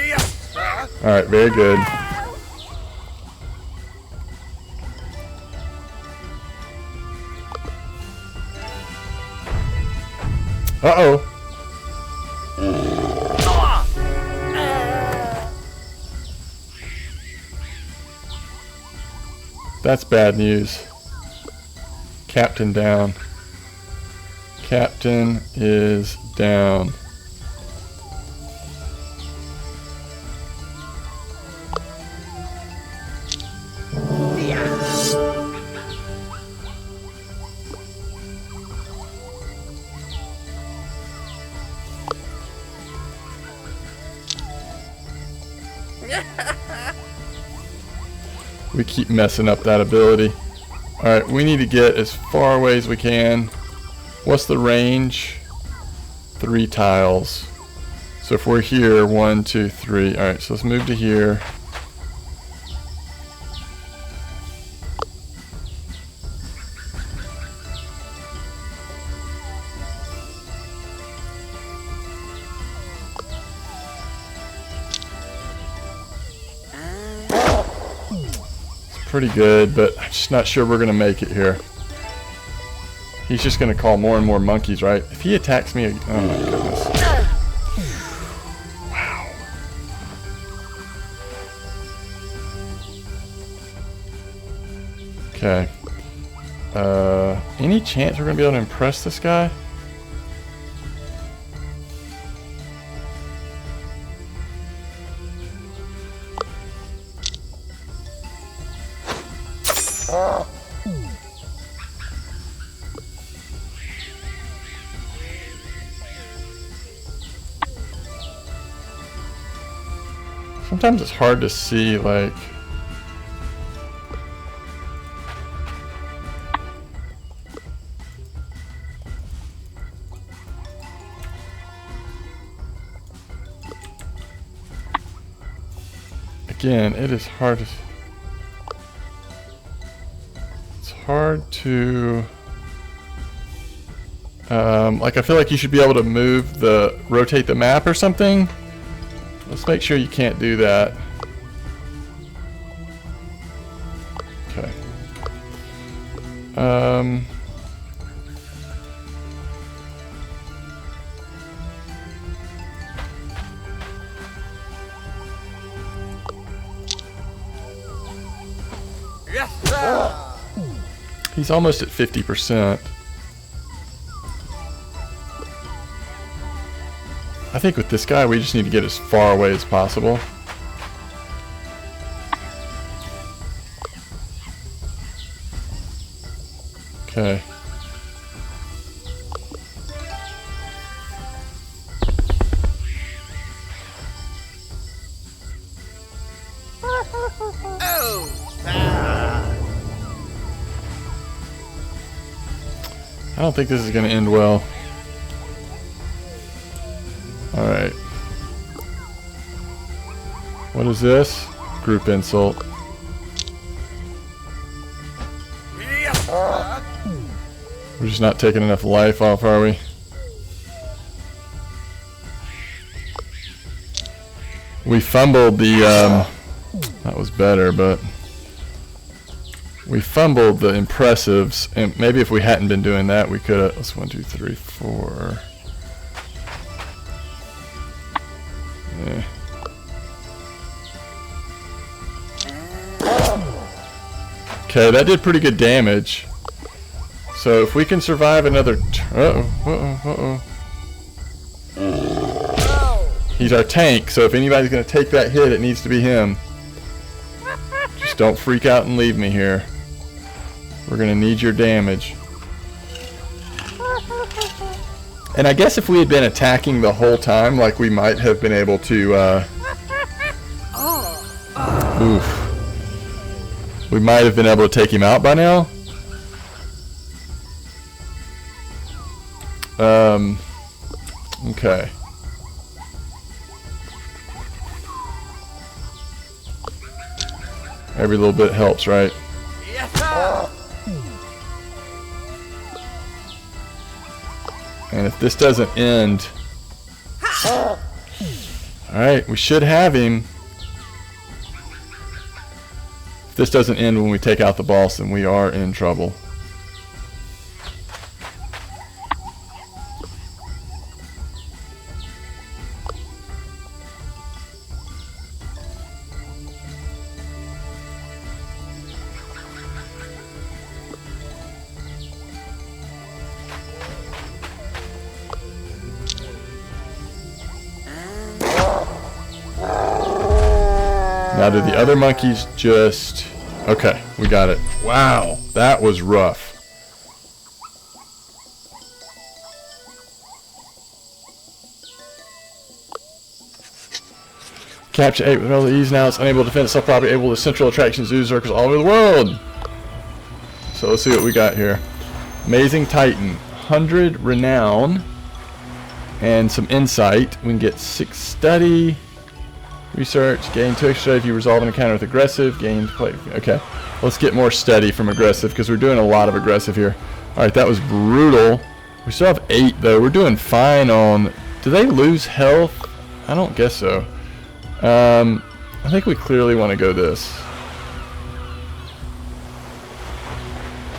Alright, very good. Uh-oh. That's bad news. Captain down. Captain is down. We keep messing up that ability. Alright, we need to get as far away as we can. What's the range? 3 tiles. So if we're here, 1, 2, 3. Alright, so let's move to here. Pretty good, but I'm just not sure we're gonna make it here. He's just gonna call more and more monkeys, right? If he attacks me, oh my goodness. Wow. Okay. Any chance we're gonna be able to impress this guy? Sometimes it's hard to see, like... Again, it is hard to... It's hard to... like, I feel like you should be able to move rotate the map or something. Let's make sure you can't do that. Okay. Yes, sir. He's almost at 50%. I think with this guy, we just need to get as far away as possible. Okay. I don't think this is going to end well. Alright. What is this? Group insult. We're just not taking enough life off, are we? We fumbled the, that was better, but... We fumbled the impressives, and maybe if we hadn't been doing that, we could have... Let's 1, 2, 3, 4... Yeah. Okay, that did pretty good damage. So if we can survive another He's our tank, so if anybody's gonna take that hit, it needs to be him. Just don't freak out and leave me here. We're gonna need your damage. And I guess if we had been attacking the whole time, like we might have been able to, oof. We might have been able to take him out by now. Okay. Every little bit helps, right? Yes, sir. And if this doesn't end... Alright, we should have him. If this doesn't end when we take out the boss, then we are in trouble. Now, did the other monkeys just... Okay, we got it. Wow, that was rough. Capture 8 with relative ease. Now it's unable to defend itself properly, able to central attraction zoo circles all over the world. So let's see what we got here. Amazing Titan. 100 renown. And some insight. We can get 6 study. Research. Gain 2 extra if you resolve an encounter with aggressive. Gain play. Okay. Let's get more study from aggressive because we're doing a lot of aggressive here. Alright, that was brutal. We still have 8 though. We're doing fine on... Do they lose health? I don't guess so. I think we clearly want to go this.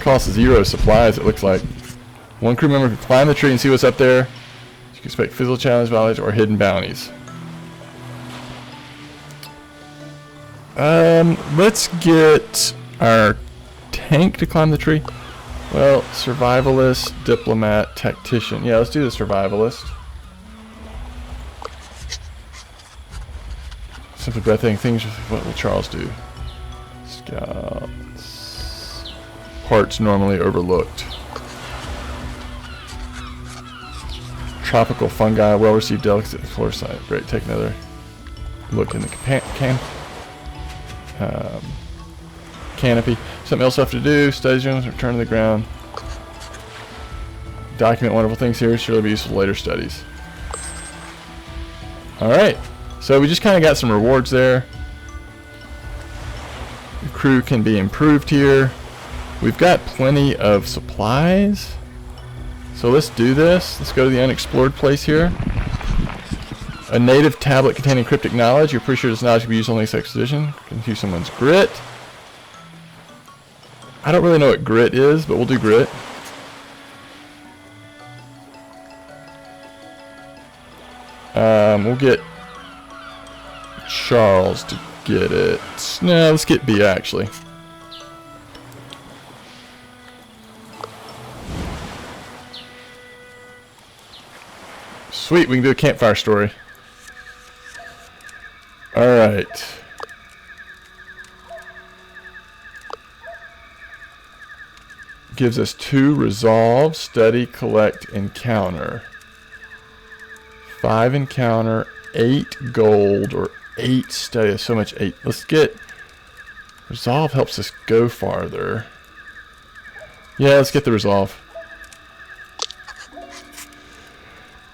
Costs 0 supplies, it looks like. One crew member can climb the tree and see what's up there. You can expect physical challenge, valleys, or hidden bounties. Let's get our tank to climb the tree. Well, survivalist, diplomat, tactician. Yeah, let's do the survivalist. Simply breathtaking things. What will Charles do? Scouts. Parts normally overlooked. Tropical fungi, well received delicacy at the floor side. Great, take another look in the canopy. Something else I have to do. Studies, return to the ground. Document wonderful things here. Surely be useful later studies. Alright. So we just kind of got some rewards there. The crew can be improved here. We've got plenty of supplies. So let's do this. Let's go to the unexplored place here. A native tablet containing cryptic knowledge. You're pretty sure this knowledge can be used on this expedition. Confuse someone's grit. I don't really know what grit is, but we'll do grit. We'll get Charles to get it. No, let's get B actually. Sweet, we can do a campfire story. Alright. Gives us 2 resolve, study, collect, encounter. 5 encounter, 8 gold, or 8 study. So much 8. Let's get... Resolve helps us go farther. Yeah, let's get the resolve.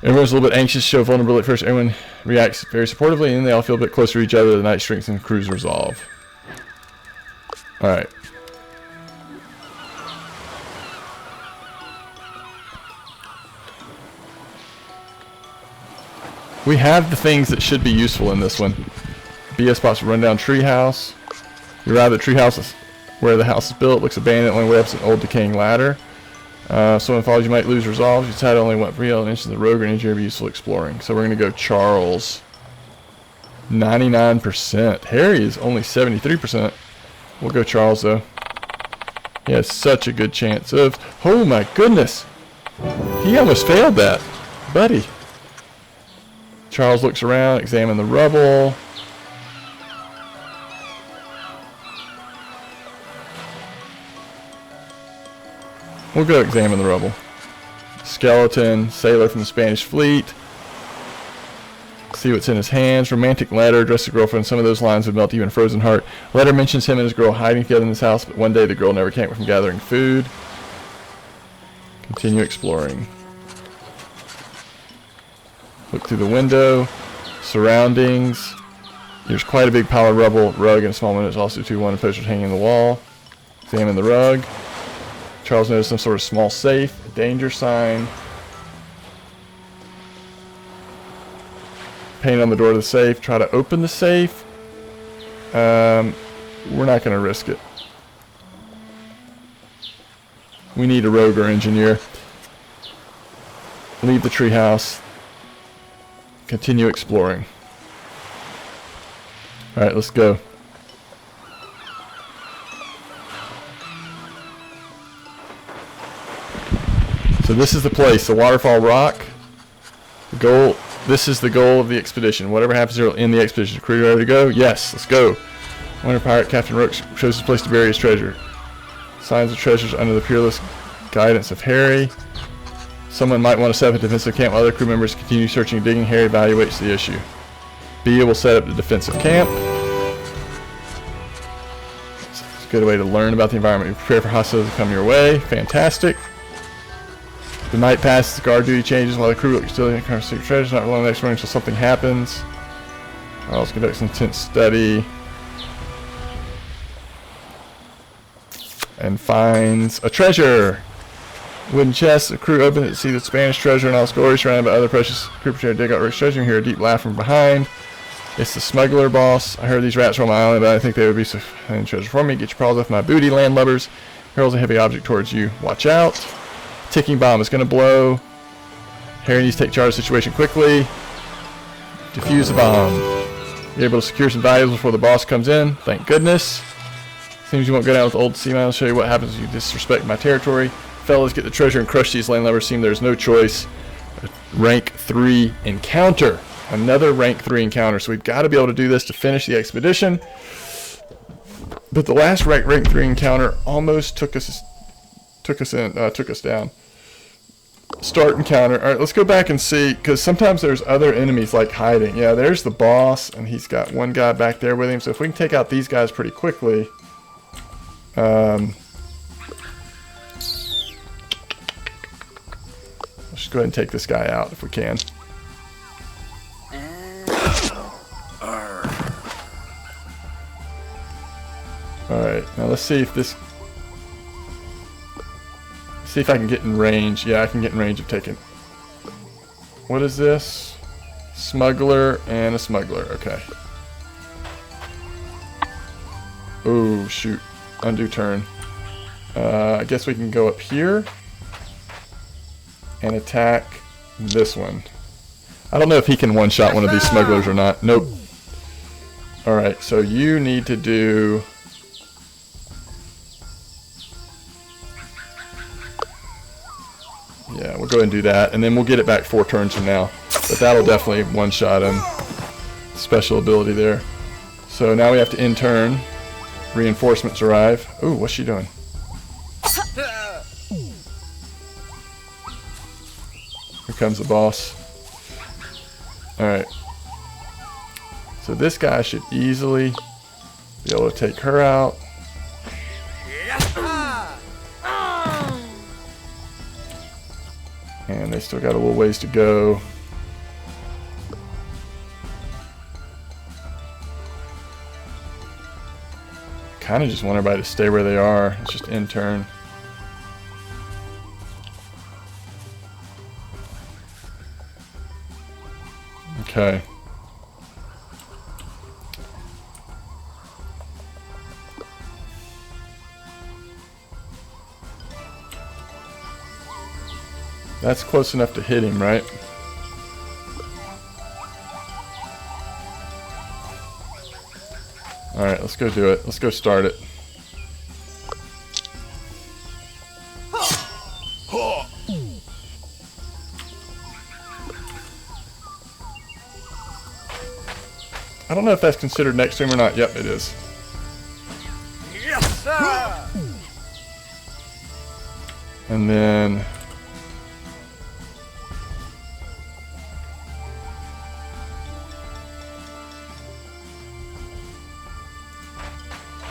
Everyone's a little bit anxious, show vulnerability at first. Everyone reacts very supportively, and then they all feel a bit closer to each other. The night strengthens crew's resolve. Alright. We have the things that should be useful in this one. BS spots run down treehouse. You arrive at treehouse where the house is built. Looks abandoned. Only way up is an old decaying ladder. Someone follows you might lose resolve. You decide only what real and inches of the rogue or engineer be useful exploring. So we're going to go Charles. 99%. Harry is only 73%. We'll go Charles though. He has such a good chance of... Oh my goodness! He almost failed that. Buddy. Charles looks around, examine the rubble. We'll go examine the rubble. Skeleton, sailor from the Spanish fleet. See what's in his hands. Romantic letter addressed to girlfriend. Some of those lines would melt even a frozen heart. Letter mentions him and his girl hiding together in this house, but one day the girl never came from gathering food. Continue exploring. Look through the window. Surroundings. There's quite a big pile of rubble, rug, and a small window. There's also 2 wanted posters hanging on the wall. Examine the rug. Charles noticed some sort of small safe, a danger sign. Paint on the door of the safe. Try to open the safe. We're not going to risk it. We need a rogue or engineer. Leave the treehouse. Continue exploring. Alright, let's go. So this is the place, the Waterfall Rock. The goal, this is the goal of the expedition. Whatever happens here in the expedition. Crew ready to go? Yes, let's go. Wonder Pirate Captain Rook shows his place to bury his treasure. Signs of treasures under the peerless guidance of Harry. Someone might want to set up a defensive camp while other crew members continue searching and digging. Harry evaluates the issue. B will set up the defensive camp. It's a good way to learn about the environment. You prepare for hostiles to come your way. Fantastic. The night passes, guard duty changes while the crew looks still in the secret treasures. Not alone the next morning until something happens. Charles conducts an intense study and finds a treasure. Wooden chest. The crew opens it to see the Spanish treasure and all its glory, surrounded by other precious crew prepare to dig out rich treasure. You hear a deep laugh from behind. It's the smuggler boss. I heard these rats roam my island, but I think they would be sufficient treasure for me. Get your paws off my booty, landlubbers. Hurls a heavy object towards you. Watch out. Ticking bomb is going to blow. Harry needs to take charge of the situation quickly. Defuse the bomb. You're able to secure some valuables before the boss comes in. Thank goodness. Seems you won't go down with old Seaman. I'll show you what happens if you disrespect my territory. Fellas, get the treasure and crush these landlubbers. Seem there's no choice. A rank 3 encounter. Another rank 3 encounter. So we've got to be able to do this to finish the expedition. But the last rank 3 encounter almost took us down. Start encounter. All right, let's go back and see, because sometimes there's other enemies like hiding. Yeah, there's the boss, and he's got one guy back there with him. So if we can take out these guys pretty quickly, let's just go ahead and take this guy out if we can. All right, now let's see if this. See if I can get in range. Yeah, I can get in range of taking. What is this? Smuggler and a smuggler. Okay. Oh, shoot. Undo turn. I guess we can go up here and attack this one. I don't know if he can one-shot one of these smugglers or not. Nope. Alright, so you need to do... Yeah, we'll go ahead and do that, and then we'll get it back 4 turns from now. But that'll definitely one-shot him. Special ability there. So now we have to end turn. Reinforcements arrive. Ooh, what's she doing? Here comes the boss. Alright. So this guy should easily be able to take her out. And they still got a little ways to go. Kind of just want everybody to stay where they are. It's just end turn. Okay. That's close enough to hit him, right? Alright, let's go do it. Let's go start it. I don't know if that's considered next to him or not. Yep, it is. Yes, sir. And then...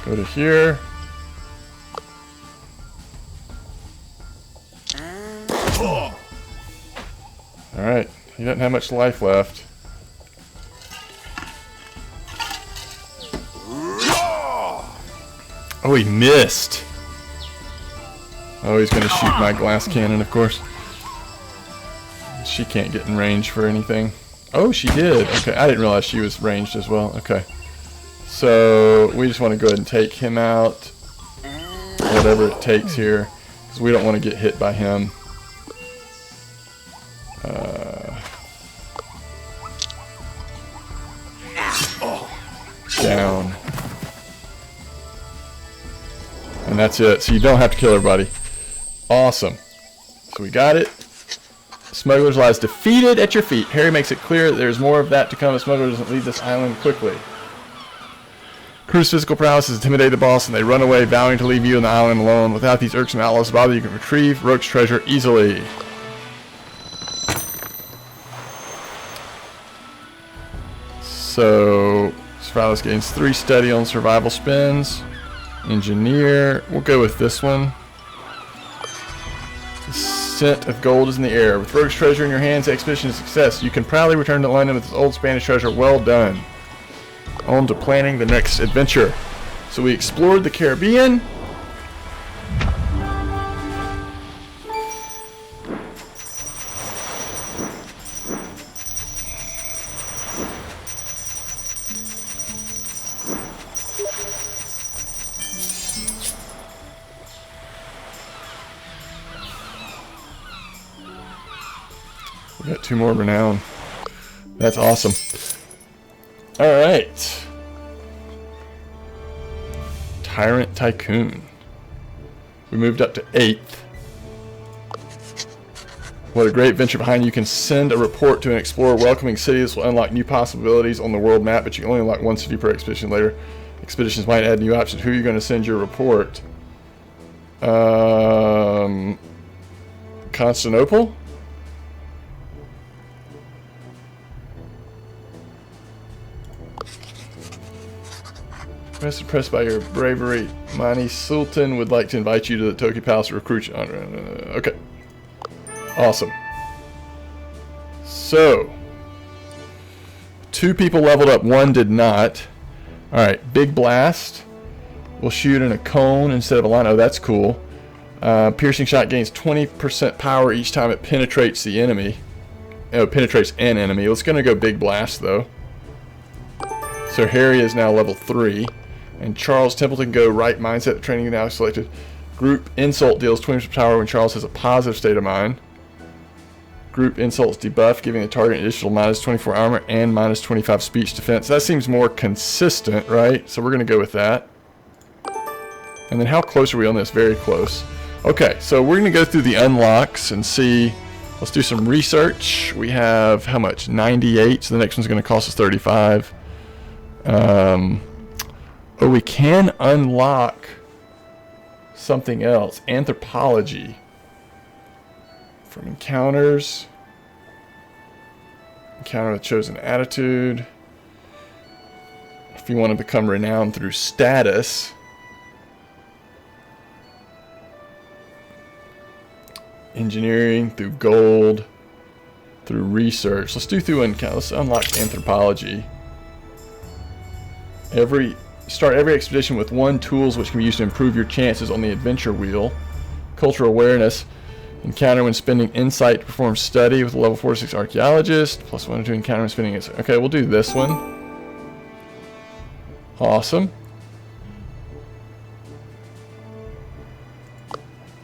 go to here. Alright, he doesn't have much life left. Oh, he missed. Oh, he's gonna shoot my glass cannon, of course. She can't get in range for anything. Oh, she did. Okay, I didn't realize she was ranged as well. Okay. So we just want to go ahead and take him out, whatever it takes here, because we don't want to get hit by him. Down. And that's it. So you don't have to kill everybody. Awesome. So we got it. Smuggler's lies defeated at your feet. Harry makes it clear that there's more of that to come. The smuggler doesn't leave this island quickly. Crew Crew's physical prowess has intimidated the boss, and they run away, vowing to leave you on the island alone. Without these irksome outlaws to bother, you can retrieve Roke's treasure easily. So, Survivalist gains 3 steady on survival spins. Engineer, we'll go with this one. The scent of gold is in the air. With Roke's treasure in your hands, the expedition is a success. You can proudly return to London with this old Spanish treasure. Well done. On to planning the next adventure. So we explored the Caribbean. We got 2 more renown. That's awesome. Alright. Tyrant Tycoon. We moved up to 8th. What a great venture behind you. You can send a report to an explorer welcoming city. This will unlock new possibilities on the world map, but you can only unlock 1 city per expedition. Later, expeditions might add new options. Who are you going to send your report? Constantinople? Impressed by your bravery, Mani Sultan would like to invite you to the Toki Palace to recruit you. Okay. Awesome. So, 2 people leveled up, 1 did not. Alright, Big Blast. We'll shoot in a cone instead of a line. Oh, that's cool. Piercing shot gains 20% power each time it penetrates the enemy. Oh, penetrates an enemy. Let's gonna go Big Blast though. So Harry is now level 3. And Charles Templeton go right mindset training now selected. Group insult deals 20% power when Charles has a positive state of mind. Group insults debuff, giving the target an additional minus 24 armor and minus 25 speech defense. That seems more consistent, right? So we're going to go with that. And then how close are we on this? Very close. Okay, so we're going to go through the unlocks and see. Let's do some research. We have how much? 98. So the next one's going to cost us 35. Oh, we can unlock something else. Anthropology. From encounters. Encounter with chosen attitude. If you want to become renowned through status. Engineering through gold. Through research. Let's do through encounter. Let's unlock anthropology. Start every expedition with 1 tools which can be used to improve your chances on the adventure wheel. Cultural awareness. Encounter when spending insight to perform study with a level 4-6 archaeologist. Plus 1 to encounter when spending insight. Okay, we'll do this one. Awesome.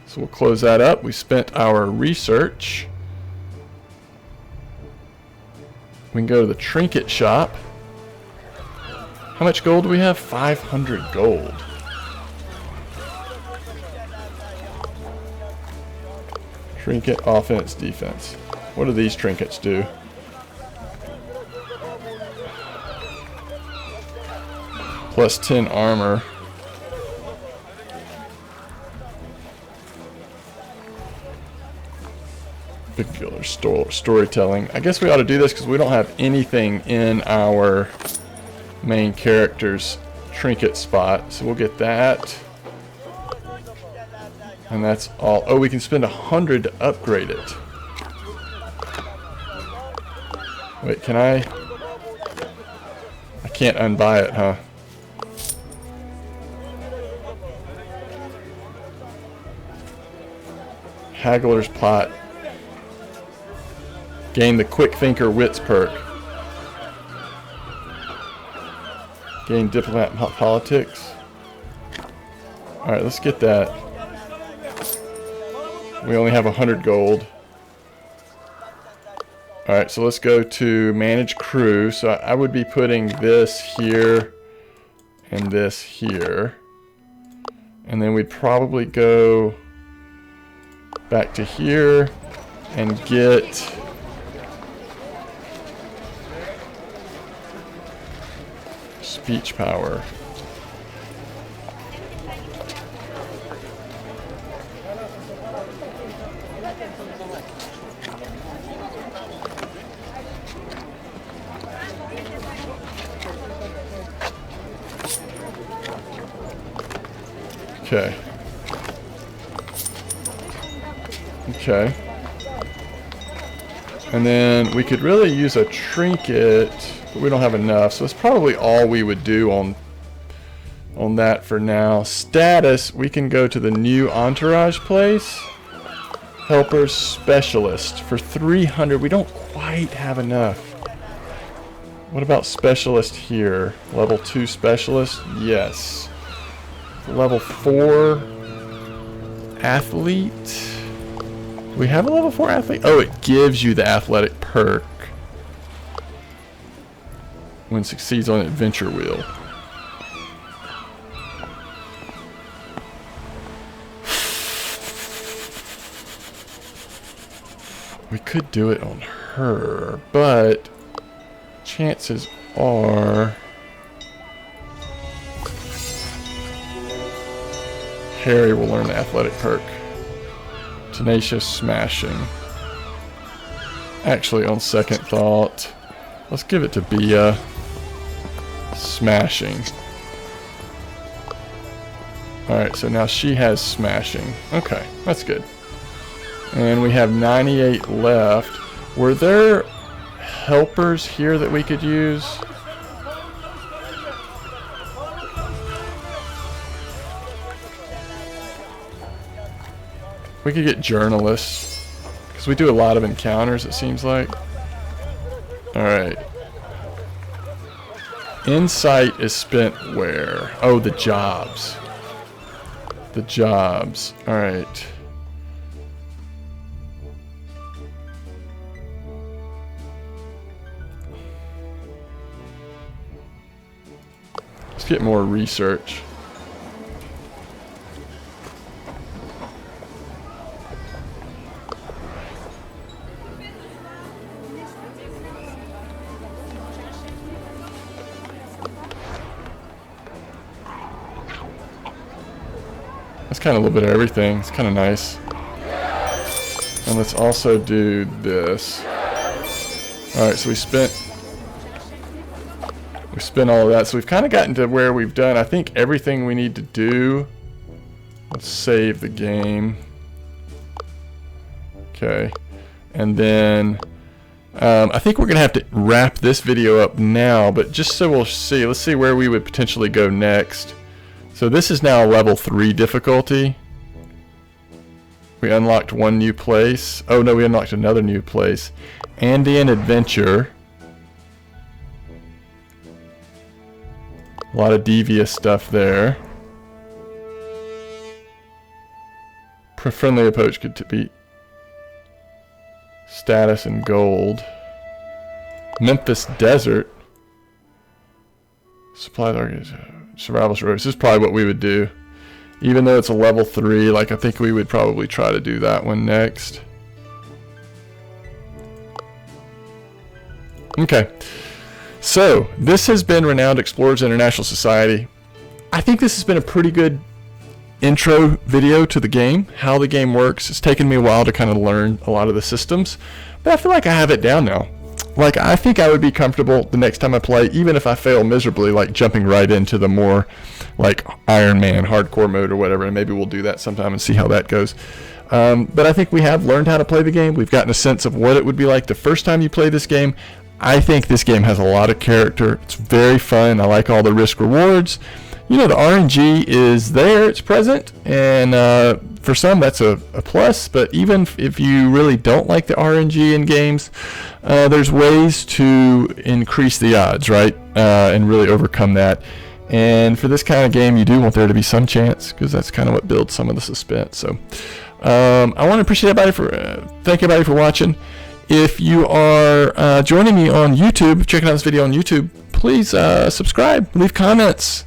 So we'll close that up. We spent our research. We can go to the trinket shop. How much gold do we have? 500 gold. Trinket, offense, defense. What do these trinkets do? Plus 10 armor. Particular storytelling. I guess we ought to do this because we don't have anything in our main character's trinket spot. So we'll get that. And that's all. Oh, we can spend 100 to upgrade it. Wait, can I? I can't unbuy it, huh? Haggler's Plot. Gain the Quick Thinker Wits perk. Gain Diplomat Politics. Alright, let's get that. We only have 100 gold. Alright, so let's go to Manage Crew. So I would be putting this here and this here. And then we'd probably go back to here and get speech power. Okay. Okay. And then we could really use a trinket, but we don't have enough, so that's probably all we would do on that for now. Status, we can go to the new entourage place. Helpers specialist for 300. We don't quite have enough. What about specialist here? Level 2 specialist? Yes. Level 4 athlete. We have a level 4 athlete? Oh, it gives you the athletic perk when succeeds on adventure wheel. We could do it on her, but chances are Harry will learn the athletic perk. Tenacious smashing. Actually, on second thought, let's give it to Bia. Smashing. Alright, so now she has smashing. Okay, that's good. And we have 98 left. Were there helpers here that we could use? We could get journalists, because we do a lot of encounters, it seems like. Alright. Insight is spent where? Oh, the jobs. The jobs. Alright. Let's get more research. That's kind of a little bit of everything. It's kind of nice. And let's also do this. Alright, so we spent all of that. So we've kind of gotten to where we've done, I think, everything we need to do. Let's save the game. Okay. And then I think we're going to have to wrap this video up now, but just so we'll see, let's see where we would potentially go next. So this is now a level 3 difficulty. We unlocked one new place. Oh no, we unlocked another new place. Andean Adventure. A lot of devious stuff there. Friendly approach could be status and gold. Memphis Desert. Supply targets. Survival stories. This is probably what we would do. Even though it's a level 3, like I think we would probably try to do that one next. Okay. So, this has been Renowned Explorers International Society. I think this has been a pretty good intro video to the game, how the game works. It's taken me a while to kind of learn a lot of the systems, but I feel like I have it down now. Like, I think I would be comfortable the next time I play, even if I fail miserably, like jumping right into the more like Iron Man hardcore mode or whatever, and maybe we'll do that sometime and see how that goes. But I think we have learned how to play the game. We've gotten a sense of what it would be like the first time you play this game. I think this game has a lot of character. It's very fun. I like all the risk rewards. You know, the RNG is there, it's present, and for some that's a plus, but even if you really don't like the RNG in games, there's ways to increase the odds, right, and really overcome that. And for this kind of game, you do want there to be some chance, because that's kind of what builds some of the suspense. So I want to appreciate everybody thank everybody for watching. If you are joining me on YouTube, checking out this video on YouTube, please subscribe, leave comments.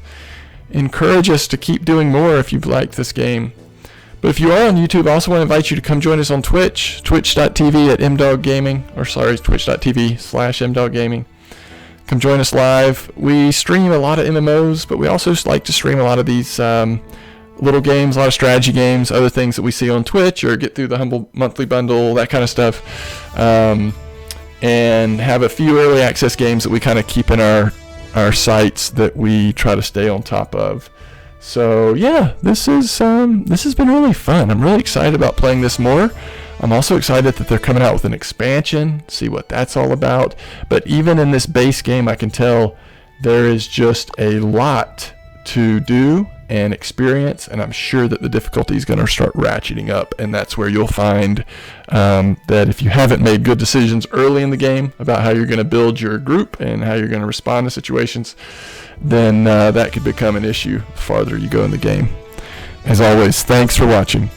Encourage us to keep doing more if you've liked this game. But if you are on YouTube, I also want to invite you to come join us on Twitch, twitch.tv at mdoggaming, or sorry, twitch.tv/mdoggaming. Come join us live. We stream a lot of MMOs, but we also like to stream a lot of these little games, a lot of strategy games, other things that we see on Twitch, or get through the Humble Monthly Bundle, that kind of stuff. And have a few early access games that we kind of keep in our sites that we try to stay on top of. So yeah, this has been really fun. I'm really excited about playing this more. I'm also excited that they're coming out with an expansion, see what that's all about. But even in this base game, I can tell there is just a lot to do and experience, and I'm sure that the difficulty is going to start ratcheting up, and that's where you'll find that if you haven't made good decisions early in the game about how you're going to build your group and how you're going to respond to situations, then that could become an issue the farther you go in the game. As always, thanks for watching.